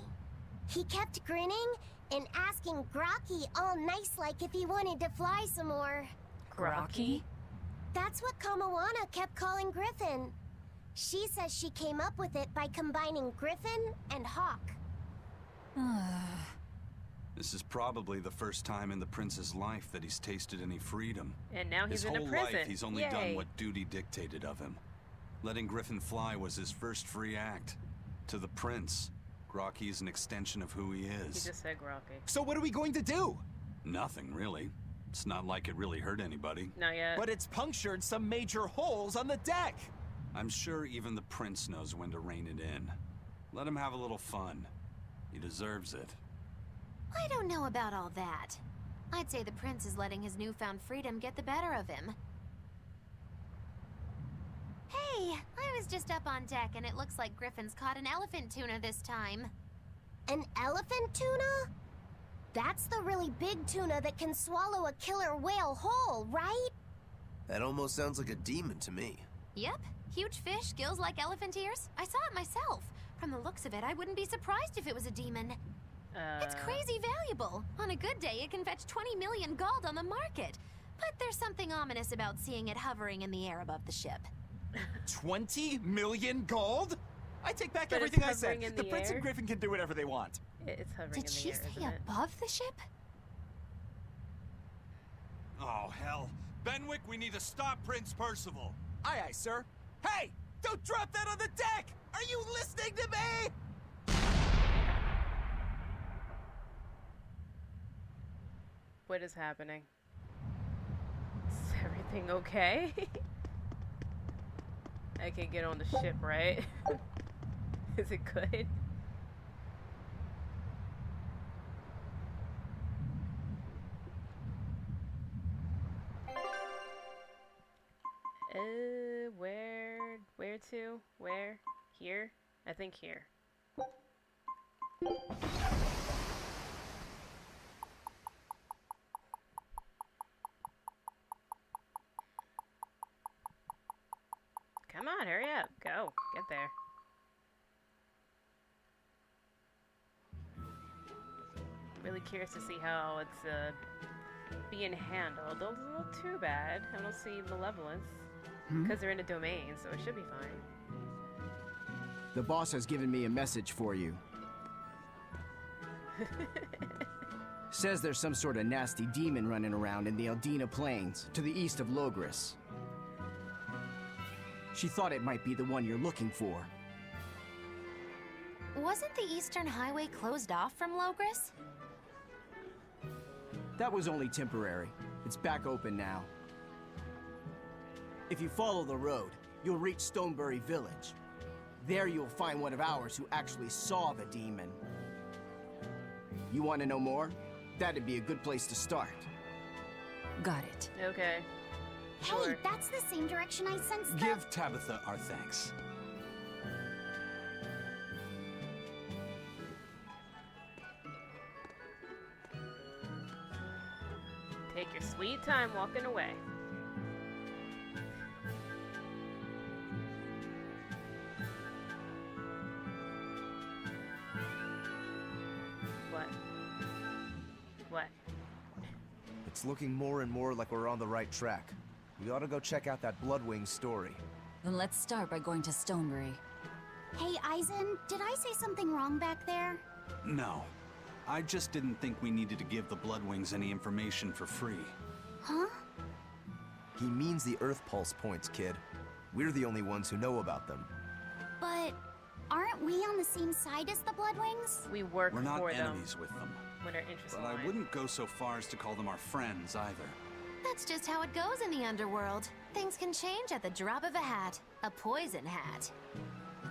He kept grinning and asking Grocky all nice-like if he wanted to fly some more. Grocky? That's what Kamawana kept calling Griffin. She says she came up with it by combining Griffin and Hawk. This is probably the first time in the prince's life that he's tasted any freedom. And now he's His in a whole prison. life, he's only Yay. done what duty dictated of him. Letting Griffin fly was his first free act. To the prince, Grocky is an extension of who he He is. just said Grocky. So what are we going to do? Nothing, really. It's not like it really hurt anybody. Not yet. But it's punctured some major holes on the deck. I'm sure even the prince knows when to rein it in. Let him have a little fun. He deserves it. I don't know about all that. I'd say the prince is letting his newfound freedom get the better of him. Hey, I was just up on deck and it looks like Griffin's caught an elephant tuna this time. An elephant tuna? That's the really big tuna that can swallow a killer whale whole, right? That almost sounds like a demon to me. Yep, huge fish, gills like elephant ears. I saw it myself. From the looks of it, I wouldn't be surprised if it was a demon. It's crazy valuable. On a good day, it can fetch 20 million gold on the market. But there's something ominous about seeing it hovering in the air above the ship. 20 million gold? I take back But it's everything I said. hovering in The the Prince air? and Griffin can do whatever they want. It's hovering Did in the she air, say isn't it? above the ship? Oh, hell. Benwick, we need to stop Prince Percival. Aye, aye, sir. Hey! Don't drop that on the deck! Are you listening to me? What is happening? Is everything okay? I can get on the ship, right? Is it good? Where to? Where? Here? I think here. Come on, hurry up. Go. Get there. Really curious to see how it's being handled. Doesn't look too bad. I don't see malevolence. Because they're in a domain, so it should be fine. The boss has given me a message for you. Says there's some sort of nasty demon running around in the Eldina Plains, to the east of Logris. She thought it might be the one you're looking for. Wasn't the Eastern Highway closed off from Logris? That was only temporary. It's back open now. If you follow the road, you'll reach Stonebury Village. There you'll find one of ours who actually saw the demon. You want to know more? That'd be a good place to start. Got it. Okay. Hey, Sure. that's the same direction I sensed the... Give Tabitha our thanks. Take your sweet time walking away. What? What? It's looking more and more like we're on the right track. We ought to go check out that Bloodwing story. Then let's start by going to Stonebury. Hey, Eisen, did I say something wrong back there? No. I just didn't think we needed to give the Bloodwings any information for free. Huh? He means the Earth Pulse points, kid. We're the only ones who know about them. But aren't we on the same side as the Bloodwings? We work We're not for them enemies with them. when our interests But I align. wouldn't go so far as to call them our friends either. That's just how it goes in the underworld. Things can change at the drop of a hat. A poison hat.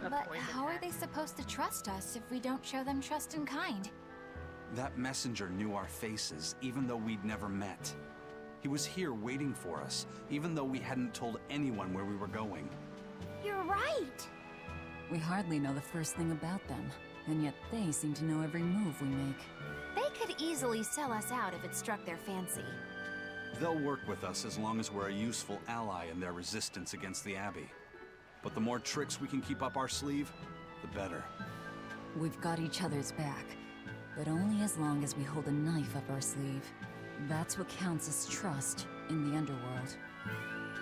A But poison how are hat. they supposed to trust us if we don't show them trust in kind? That messenger knew our faces, even though we'd never met. He was here waiting for us, even though we hadn't told anyone where we were going. You're right. We hardly know the first thing about them, and yet they seem to know every move we make. They could easily sell us out if it struck their fancy. They'll work with us as long as we're a useful ally in their resistance against the Abbey. But the more tricks we can keep up our sleeve, the better. We've got each other's back, but only as long as we hold a knife up our sleeve. That's what counts as trust in the underworld.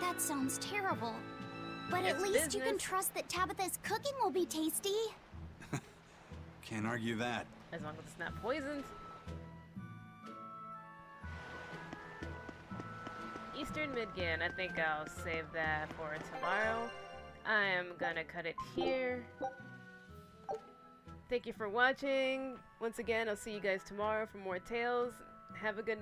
That sounds terrible. But at It's least you can business. trust that Tabitha's cooking will be tasty. Can't argue that. As long as it's not poisoned. Eastern Midgard, I think I'll save that for tomorrow. I am gonna cut it here. Thank you for watching. Once again, I'll see you guys tomorrow for more tales. Have a good night.